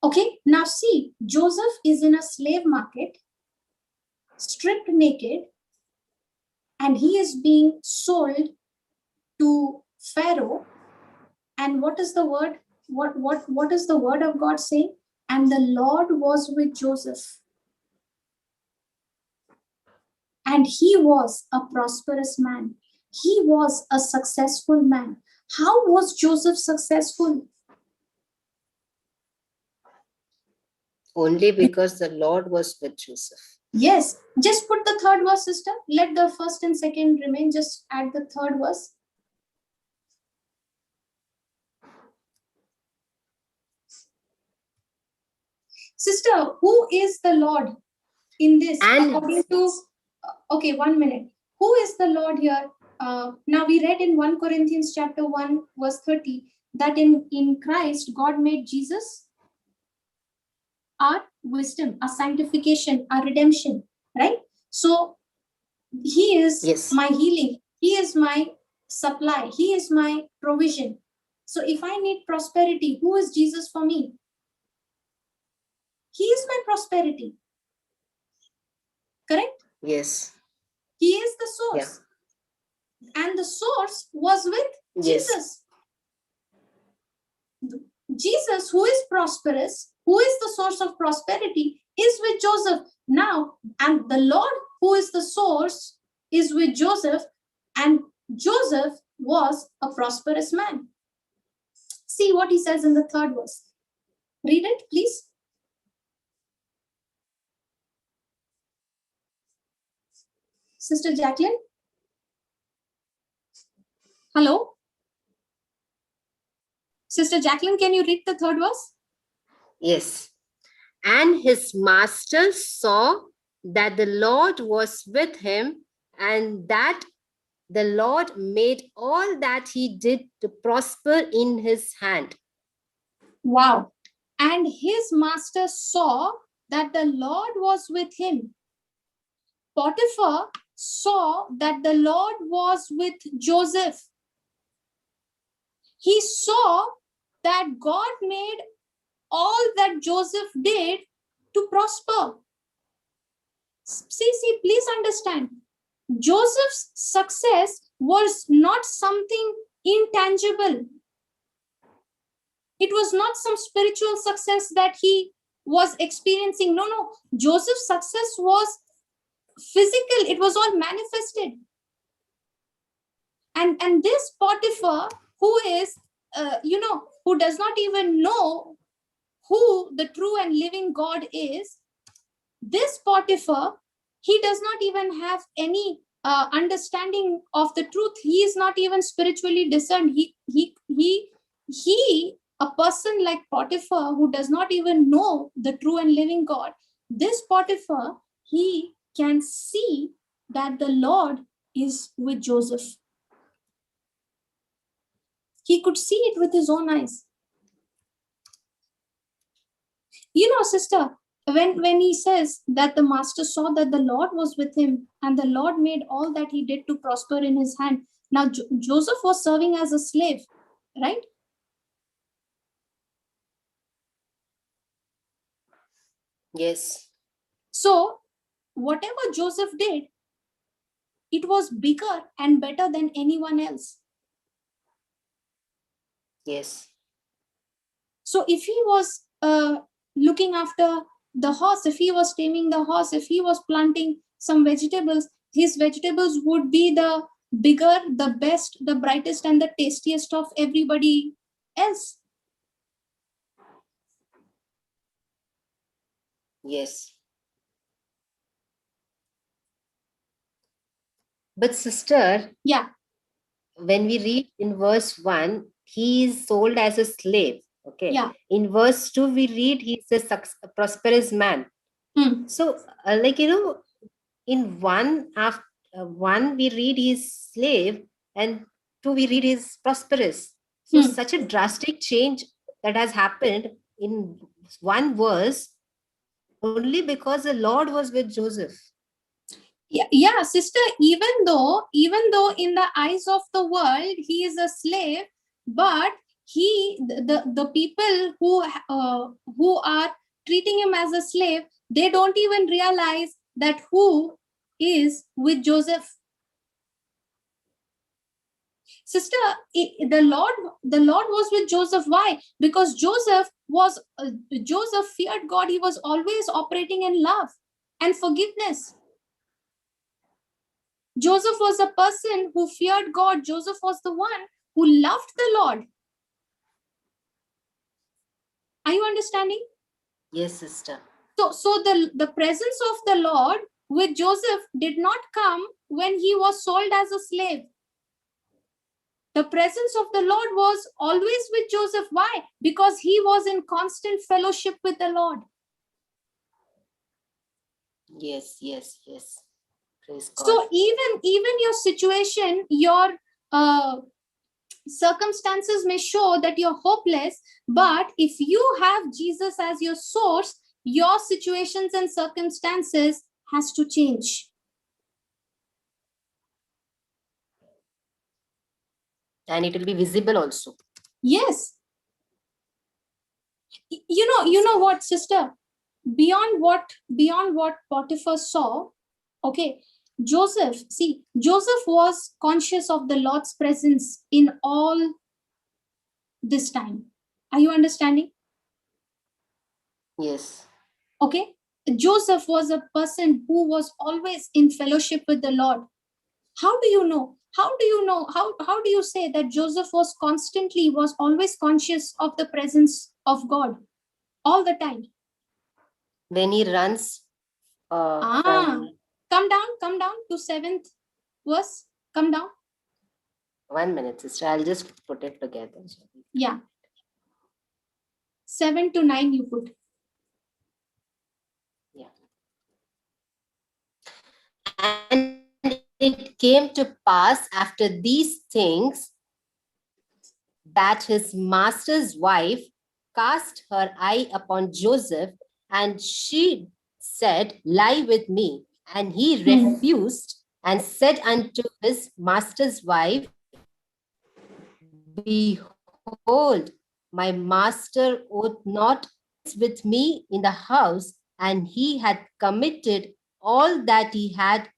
Okay, now see, Joseph is in a slave market, stripped naked, and he is being sold to Pharaoh. And what is the word? What is the word of God saying? And the Lord was with Joseph, and he was a prosperous man. He was a successful man. How was Joseph successful? Only because the Lord was with Joseph. Yes, just put the third verse, sister. Let the first and second remain. Just add the third verse. Sister, who is the Lord in this? According to, okay, 1 minute. Who is the Lord here? Now we read in 1 Corinthians chapter 1 verse 30 that in Christ God made Jesus our wisdom, our sanctification, our redemption, right? So he is my healing. He is my supply. He is my provision. So if I need prosperity, who is Jesus for me? He is my prosperity. Correct? Yes. He is the source. Yeah. And the source was with Jesus. Jesus, who is prosperous, who is the source of prosperity, is with Joseph. Now, and the Lord, who is the source, is with Joseph, and Joseph was a prosperous man. See what he says in the third verse. Read it, please. Sister Jacqueline? Hello? Sister Jacqueline, can you read the third verse? Yes. And his master saw that the Lord was with him, and that the Lord made all that he did to prosper in his hand. Wow. And his master saw that the Lord was with him. Potiphar saw that the Lord was with Joseph. He saw that God made all that Joseph did to prosper. See, please understand. Joseph's success was not something intangible. It was not some spiritual success that he was experiencing. No. Joseph's success was physical. It was all manifested. And this Potiphar, who is, who does not even know who the true and living God is, this Potiphar, he does not even have any understanding of the truth. He is not even spiritually discerned. A person like Potiphar, who does not even know the true and living God, this Potiphar, he can see that the Lord is with Joseph. He could see it with his own eyes. Sister, when he says that the master saw that the Lord was with him and the Lord made all that he did to prosper in his hand. Now, Joseph was serving as a slave, right? Yes. So, whatever Joseph did, it was bigger and better than anyone else. Yes. So, if he was looking after the horse, if he was taming the horse, if he was planting some vegetables, his vegetables would be the bigger, the best, the brightest, and the tastiest of everybody else. Yes. But sister, Yeah. When we read in verse 1, he is sold as a slave. Okay. Yeah. In verse 2, we read he's a prosperous man. So, in one we read he's slave, and 2 we read he's prosperous. So, such a drastic change that has happened in one verse only because the Lord was with Joseph. Yeah, sister, even though in the eyes of the world he is a slave, but the people who are treating him as a slave, they don't even realize that who is with Joseph. Sister, the Lord was with Joseph. Why? Because Joseph feared God. He was always operating in love and forgiveness. Joseph was a person who feared God. Joseph was the one who loved the Lord. Are you understanding? Yes, sister. So the presence of the Lord with Joseph did not come when he was sold as a slave. The presence of the Lord was always with Joseph. Why? Because he was in constant fellowship with the Lord. Yes. Praise God. So even your situation, your circumstances may show that you're hopeless, but if you have Jesus as your source, your situations and circumstances has to change. And it will be visible also. Yes. You know what, sister? Beyond what Potiphar saw, okay, Joseph was conscious of the Lord's presence in all this time. Are you understanding? Yes. Okay. Joseph was a person who was always in fellowship with the Lord. How do you know? How do you say that Joseph was always conscious of the presence of God all the time? When he runs come down to 7th verse. Come down. 1 minute, sister. I'll just put it together. Yeah. 7 to 9 you put. Yeah. And it came to pass after these things that his master's wife cast her eye upon Joseph, and she said, Lie with me. And he refused and said unto his master's wife, Behold, my master ought not with me in the house, and he had committed all that he had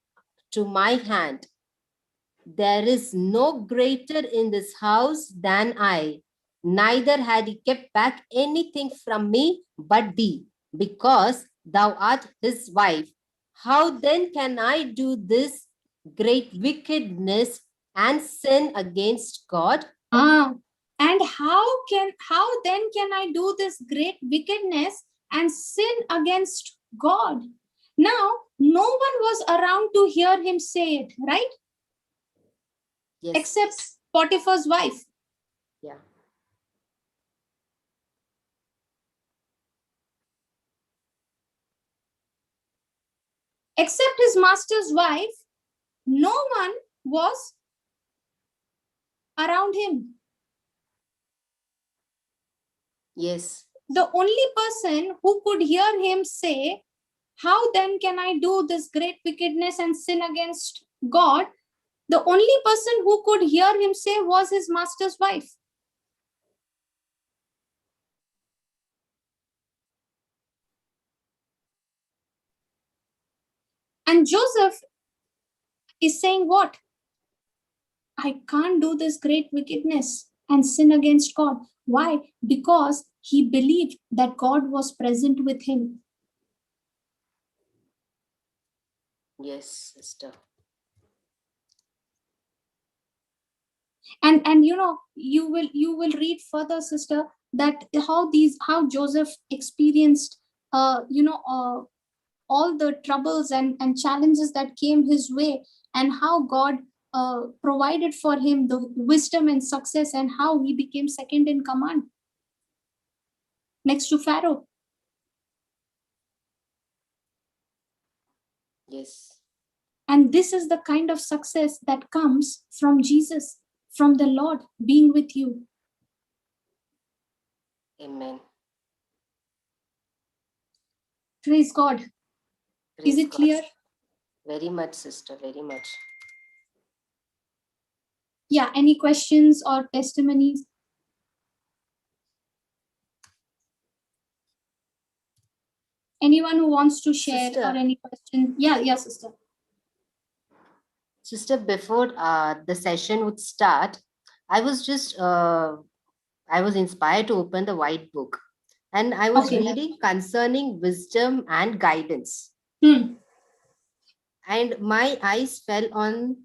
to my hand. There is no greater in this house than I. Neither had he kept back anything from me but thee, because thou art his wife. How then can I do this great wickedness and sin against God? And how then can I do this great wickedness and sin against God? Now, no one was around to hear him say it, right? Yes. Except Potiphar's wife. Yeah. Except his master's wife, no one was around him. Yes. The only person who could hear him say, how then can I do this great wickedness and sin against God? The only person who could hear him say was his master's wife. And Joseph is saying what? I can't do this great wickedness and sin against God. Why? Because he believed that God was present with him. Yes, sister. And you know, you will read further, sister, that how Joseph experienced all the troubles and challenges that came his way, and how God provided for him the wisdom and success, and how he became second in command next to Pharaoh. Yes. And this is the kind of success that comes from Jesus, from the Lord being with you. Amen. Praise God. Praise Is it God. clear? Very much, sister, very much. Yeah, any questions or testimonies? Anyone who wants to share, Sister. or any question? Yeah, sister. Sister, before the session would start, I was inspired to open the white book, and I was reading concerning wisdom and guidance. And my eyes fell on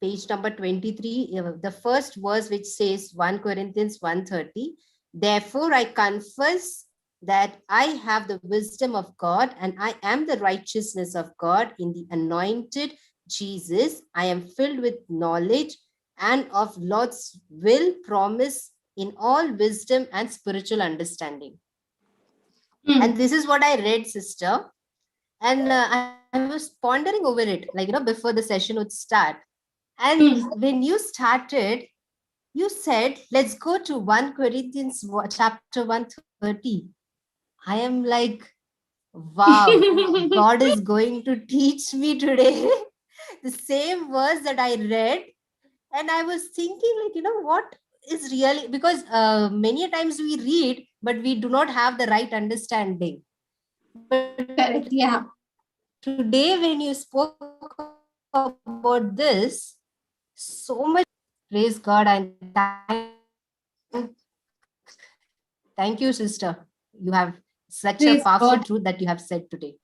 page number 23, the first verse, which says 1 Corinthians 1:30. Therefore, I confess that I have the wisdom of God, and I am the righteousness of God in the anointed Jesus. I am filled with knowledge and of Lord's will, promise in all wisdom and spiritual understanding. And this is what I read, sister. And I was pondering over it, before the session would start. And when you started, you said, let's go to 1 Corinthians chapter 1:30. I am like, wow, God is going to teach me today the same verse that I read. And I was thinking, what is really, because many times we read, but we do not have the right understanding. But correct, yeah. Today, when you spoke about this, so much, praise God, and thank you, sister. You have such Praise a powerful God. truth that you have said today.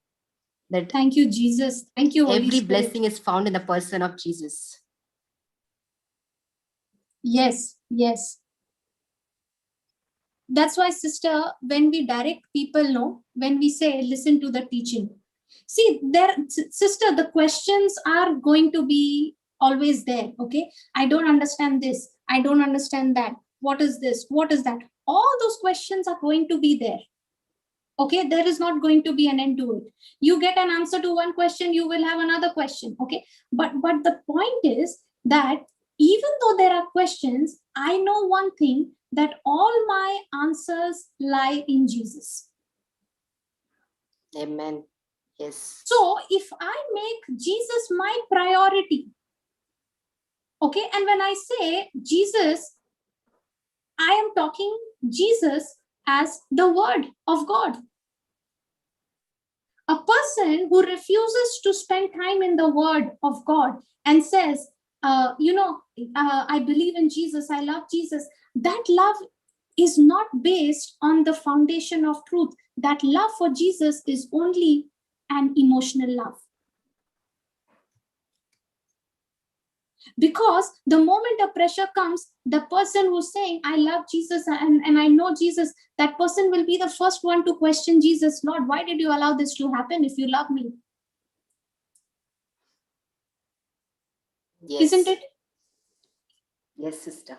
That thank you, Jesus. Thank you, Holy every Spirit. blessing is found in the person of Jesus. Yes. That's why, sister, when we direct people, when we say, listen to the teaching. See, sister, the questions are going to be always there, okay? I don't understand this. I don't understand that. What is this? What is that? All those questions are going to be there. Okay, there is not going to be an end to it. You get an answer to one question, you will have another question, okay? But the point is that even though there are questions, I know one thing, that all my answers lie in Jesus. Amen. Yes. So if I make Jesus my priority, okay, and when I say Jesus, I am talking Jesus as the Word of God. A person who refuses to spend time in the Word of God and says, I believe in Jesus, I love Jesus, that love is not based on the foundation of truth. That love for Jesus is only an emotional love. Because the moment a pressure comes, the person who's saying, I love Jesus and I know Jesus, that person will be the first one to question Jesus. Lord, why did you allow this to happen if you love me? Yes. Isn't it? Yes, sister.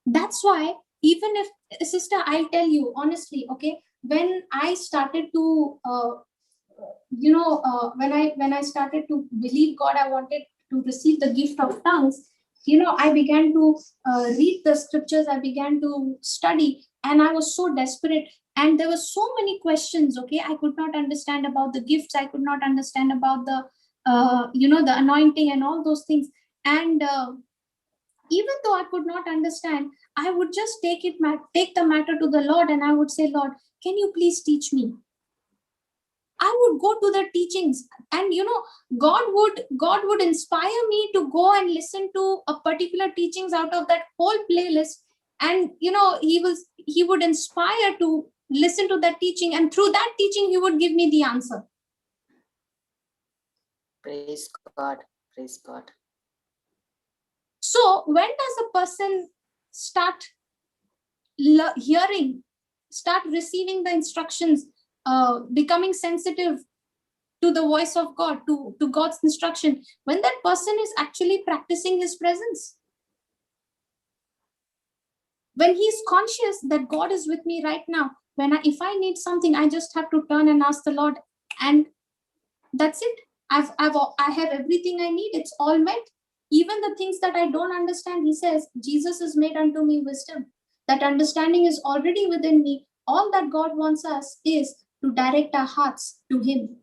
That's why, even if, sister, I'll tell you honestly, okay, when I started to, when I started to believe God, I wanted to receive the gift of tongues. I began to read the scriptures, I began to study, and I was so desperate. And there were so many questions, okay? I could not understand about the gifts, I could not understand about the, the anointing and all those things. And even though I could not understand, I would just take the matter to the Lord, and I would say, Lord, can you please teach me? I would go to the teachings, and God would inspire me to go and listen to a particular teachings out of that whole playlist, and he would inspire to listen to that teaching, and through that teaching he would give me the answer. Praise God. Praise God. So when does a person start receiving the instructions, becoming sensitive to the voice of God, to God's instruction? When that person is actually practicing his presence. When he's conscious that God is with me right now. If I need something, I just have to turn and ask the Lord, and that's it. I have everything I need. It's all met. Even the things that I don't understand, he says, Jesus has made unto me wisdom. That understanding is already within me. All that God wants us is to direct our hearts to him.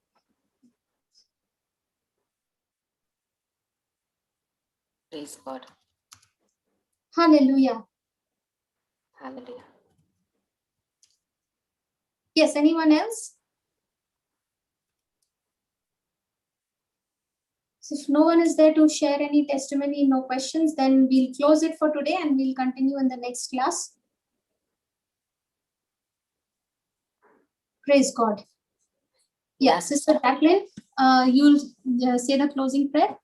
Praise God. Hallelujah. Hallelujah. Yes, anyone else? So if no one is there to share any testimony, no questions, then we'll close it for today and we'll continue in the next class. Praise God. Yeah, Yes. Sister Jacqueline, you'll say the closing prayer.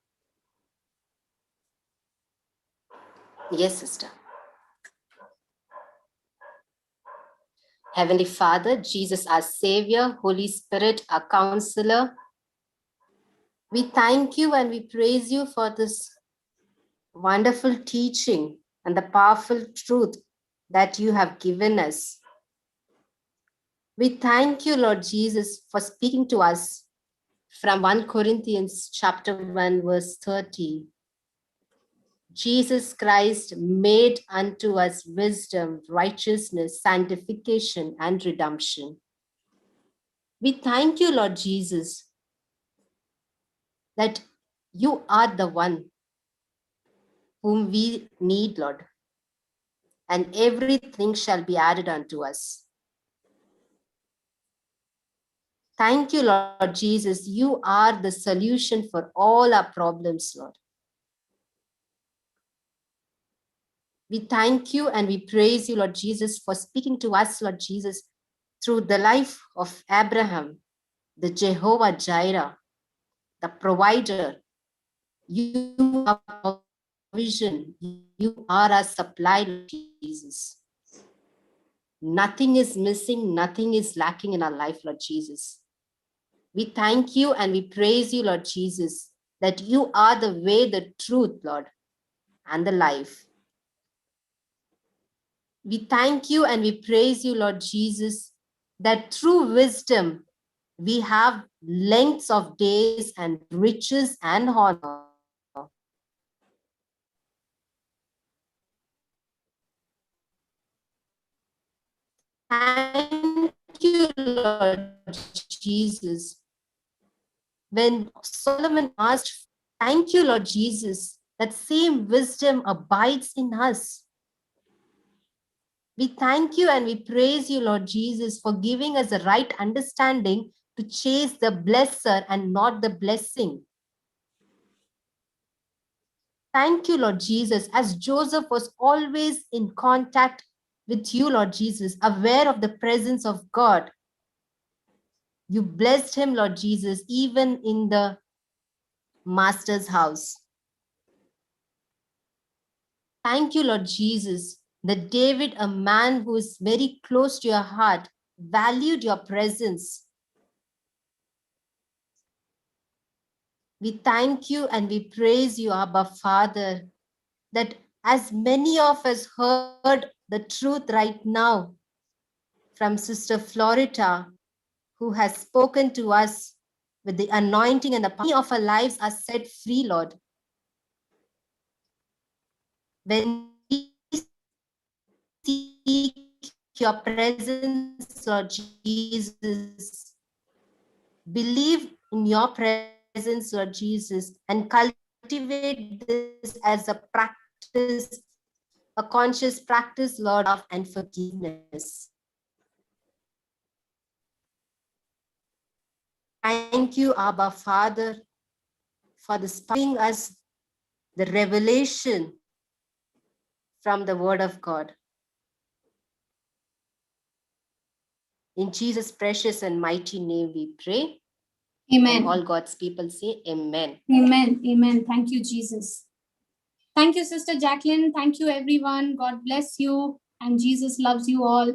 Yes, sister. Heavenly Father, Jesus, our Savior, Holy Spirit, our Counselor, we thank you and we praise you for this wonderful teaching and the powerful truth that you have given us. We thank you, Lord Jesus, for speaking to us from 1 Corinthians chapter 1, verse 30. Jesus Christ made unto us wisdom, righteousness, sanctification, and redemption. We thank you, Lord Jesus, that you are the one whom we need, Lord, and everything shall be added unto us. Thank you, Lord Jesus. You are the solution for all our problems, Lord. We thank you and we praise you, Lord Jesus, for speaking to us, Lord Jesus, through the life of Abraham, the Jehovah Jireh, the provider. You are provision. You are our supply, Lord Jesus. Nothing is missing, nothing is lacking in our life, Lord Jesus. We thank you and we praise you, Lord Jesus, that you are the way, the truth, Lord, and the life. We thank you and we praise you, Lord Jesus, that through wisdom we have lengths of days and riches and honor. Thank you, Lord Jesus. When Solomon asked, thank you, Lord Jesus, that same wisdom abides in us. We thank you and we praise you, Lord Jesus, for giving us the right understanding to chase the blesser and not the blessing. Thank you, Lord Jesus, as Joseph was always in contact with you, Lord Jesus, aware of the presence of God. You blessed him, Lord Jesus, even in the master's house. Thank you, Lord Jesus, that David, a man who is very close to your heart, valued your presence. We thank you and we praise you, Abba Father, that as many of us heard the truth right now from Sister Florita, who has spoken to us with the anointing and the power of our lives are set free, Lord. When we seek your presence, Lord Jesus, believe in your presence, Lord Jesus, and cultivate this as a practice, a conscious practice, Lord, of and forgiveness. Thank you, Abba Father, for giving us the revelation from the Word of God. In Jesus' precious and mighty name we pray. Amen. And all God's people say amen. Amen. Amen. Thank you, Jesus. Thank you, Sister Jacqueline. Thank you, everyone. God bless you. And Jesus loves you all.